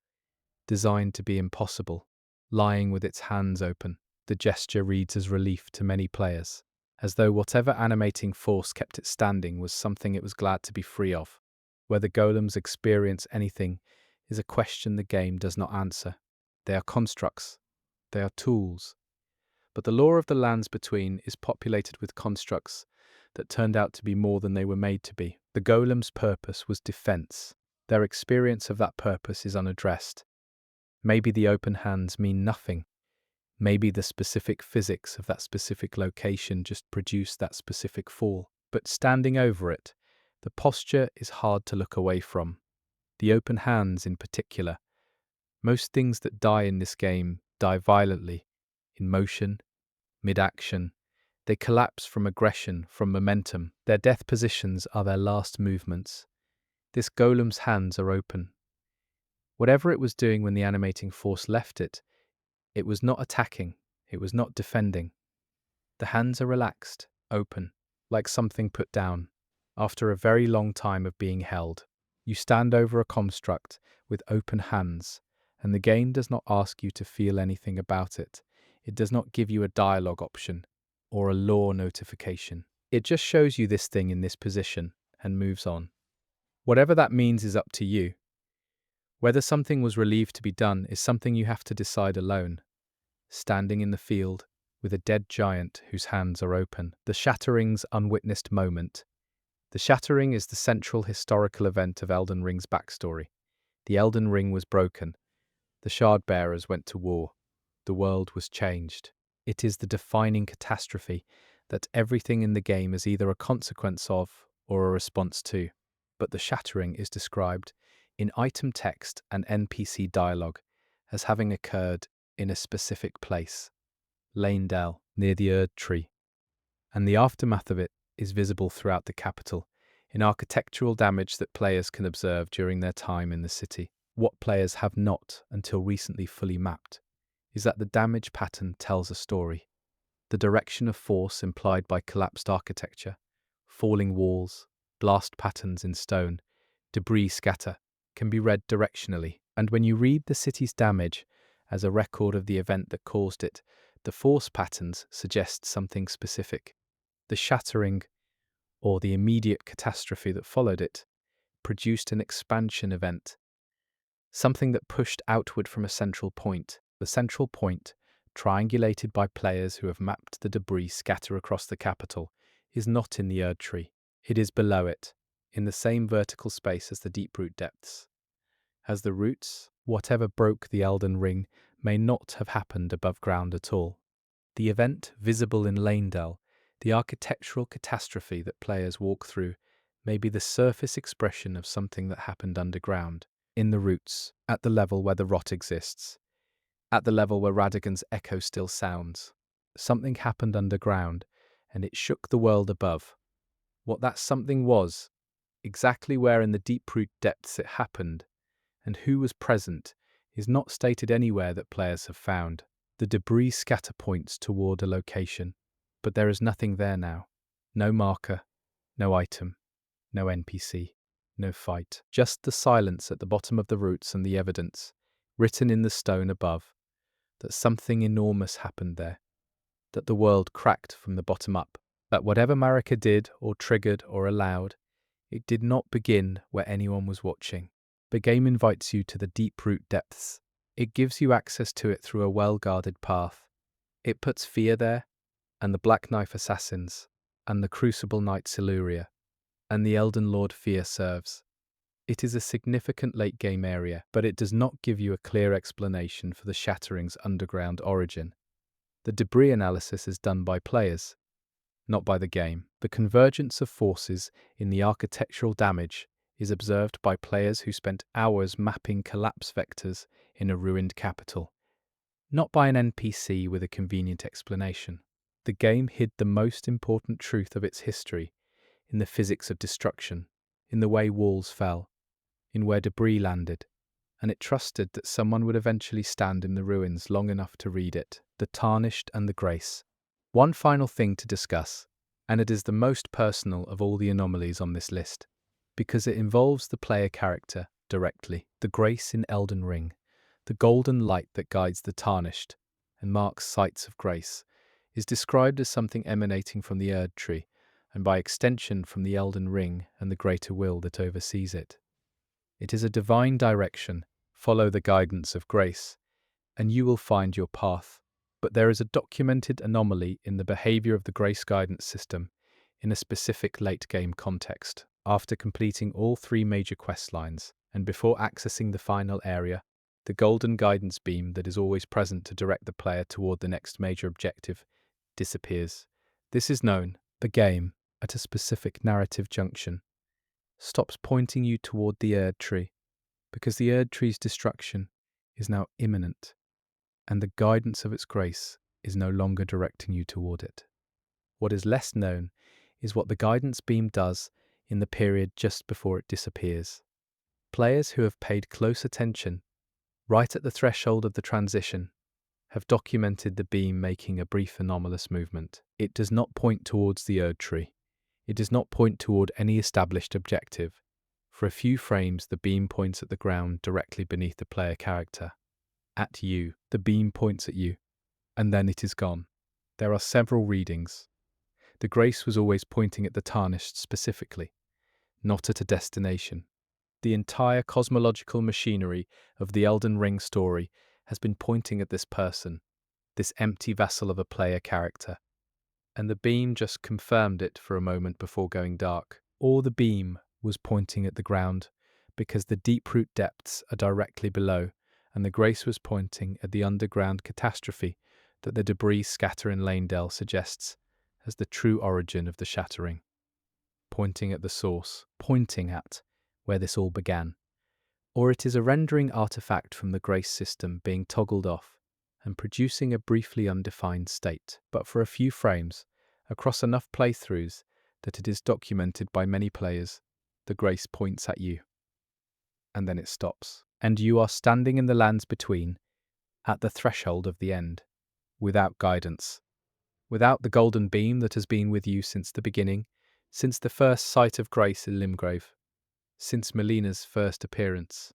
designed to be impossible, lying with its hands open. The gesture reads as relief to many players, as though whatever animating force kept it standing was something it was glad to be free of. Whether golems experience anything is a question the game does not answer. They are constructs. They are tools. But the lore of the lands between is populated with constructs that turned out to be more than they were made to be. The golem's purpose was defense. Their experience of that purpose is unaddressed. Maybe the open hands mean nothing. Maybe the specific physics of that specific location just produced that specific fall. But standing over it, the posture is hard to look away from. The open hands in particular. Most things that die in this game die violently, in motion, mid-action. They collapse from aggression, from momentum. Their death positions are their last movements. This golem's hands are open. Whatever it was doing when the animating force left it, it was not attacking, it was not defending. The hands are relaxed, open, like something put down, after a very long time of being held. You stand over a construct with open hands, and the game does not ask you to feel anything about it. It does not give you a dialogue option or a lore notification. It just shows you this thing in this position and moves on. Whatever that means is up to you. Whether something was relieved to be done is something you have to decide alone. Standing in the field with a dead giant whose hands are open. The Shattering's unwitnessed moment. The Shattering is the central historical event of Elden Ring's backstory. The Elden Ring was broken. The Shard-bearers went to war. The world was changed. It is the defining catastrophe that everything in the game is either a consequence of or a response to. But the Shattering is described in item text and NPC dialogue as having occurred in a specific place, Lane Dell, near the Erd Tree, and the aftermath of it is visible throughout the capital, in architectural damage that players can observe during their time in the city. What players have not, until recently, fully mapped is that the damage pattern tells a story. The direction of force implied by collapsed architecture, falling walls, blast patterns in stone, debris scatter, can be read directionally. And when you read the city's damage as a record of the event that caused it, the force patterns suggest something specific. The shattering, or the immediate catastrophe that followed it, produced an expansion event, something that pushed outward from a central point. The central point, triangulated by players who have mapped the debris scatter across the capital, is not in the Erd Tree. It is below it, in the same vertical space as the deep-root depths. As the roots, whatever broke the Elden Ring, may not have happened above ground at all. The event visible in Lanedell, the architectural catastrophe that players walk through, may be the surface expression of something that happened underground, in the roots, at the level where the rot exists, at the level where Radagon's echo still sounds. Something happened underground, and it shook the world above. What that something was, exactly where in the deep-root depths it happened, and who was present, is not stated anywhere that players have found. The debris scatter points toward a location, but there is nothing there now. No marker, no item, no NPC, no fight. Just the silence at the bottom of the roots and the evidence, written in the stone above, that something enormous happened there, that the world cracked from the bottom up, that whatever Marika did or triggered or allowed, it did not begin where anyone was watching. The game invites you to the deep-root depths. It gives you access to it through a well-guarded path. It puts fear there, and the Black Knife Assassins, and the Crucible Knight Siluria, and the Elden Lord Fear serves. It is a significant late-game area, but it does not give you a clear explanation for the Shattering's underground origin. The debris analysis is done by players, not by the game. The convergence of forces in the architectural damage is observed by players who spent hours mapping collapse vectors in a ruined capital, not by an NPC with a convenient explanation. The game hid the most important truth of its history in the physics of destruction, in the way walls fell, in where debris landed, and it trusted that someone would eventually stand in the ruins long enough to read it. The Tarnished and the Grace. One final thing to discuss, and it is the most personal of all the anomalies on this list, because it involves the player character directly. The Grace in Elden Ring, the golden light that guides the Tarnished and marks sites of grace, is described as something emanating from the Erd Tree, and by extension from the Elden Ring and the greater will that oversees it. It is a divine direction. Follow the guidance of grace, and you will find your path. But there is a documented anomaly in the behavior of the grace guidance system in a specific late-game context. After completing all 3 major quest lines, and before accessing the final area, the golden guidance beam that is always present to direct the player toward the next major objective disappears. This is known, the game, at a specific narrative junction, stops pointing you toward the Erd Tree, because the Erd Tree's destruction is now imminent, and the guidance of its grace is no longer directing you toward it. What is less known is what the guidance beam does in the period just before it disappears. Players who have paid close attention, right at the threshold of the transition, have documented the beam making a brief anomalous movement. It does not point towards the Erd Tree. It does not point toward any established objective. For a few frames, the beam points at the ground directly beneath the player character. At you, the beam points at you, and then it is gone. There are several readings. The grace was always pointing at the Tarnished specifically, not at a destination. The entire cosmological machinery of the Elden Ring story has been pointing at this person, this empty vessel of a player character. And the beam just confirmed it for a moment before going dark. Or the beam was pointing at the ground, because the deep-root depths are directly below, and the grace was pointing at the underground catastrophe that the debris scatter in Lanedell suggests as the true origin of the shattering. Pointing at the source, pointing at where this all began. Or it is a rendering artifact from the grace system being toggled off and producing a briefly undefined state, but for a few frames, across enough playthroughs that it is documented by many players, the grace points at you. And then it stops. And you are standing in the lands between, at the threshold of the end, without guidance, without the golden beam that has been with you since the beginning, since the first sight of grace in Limgrave, since Melina's first appearance.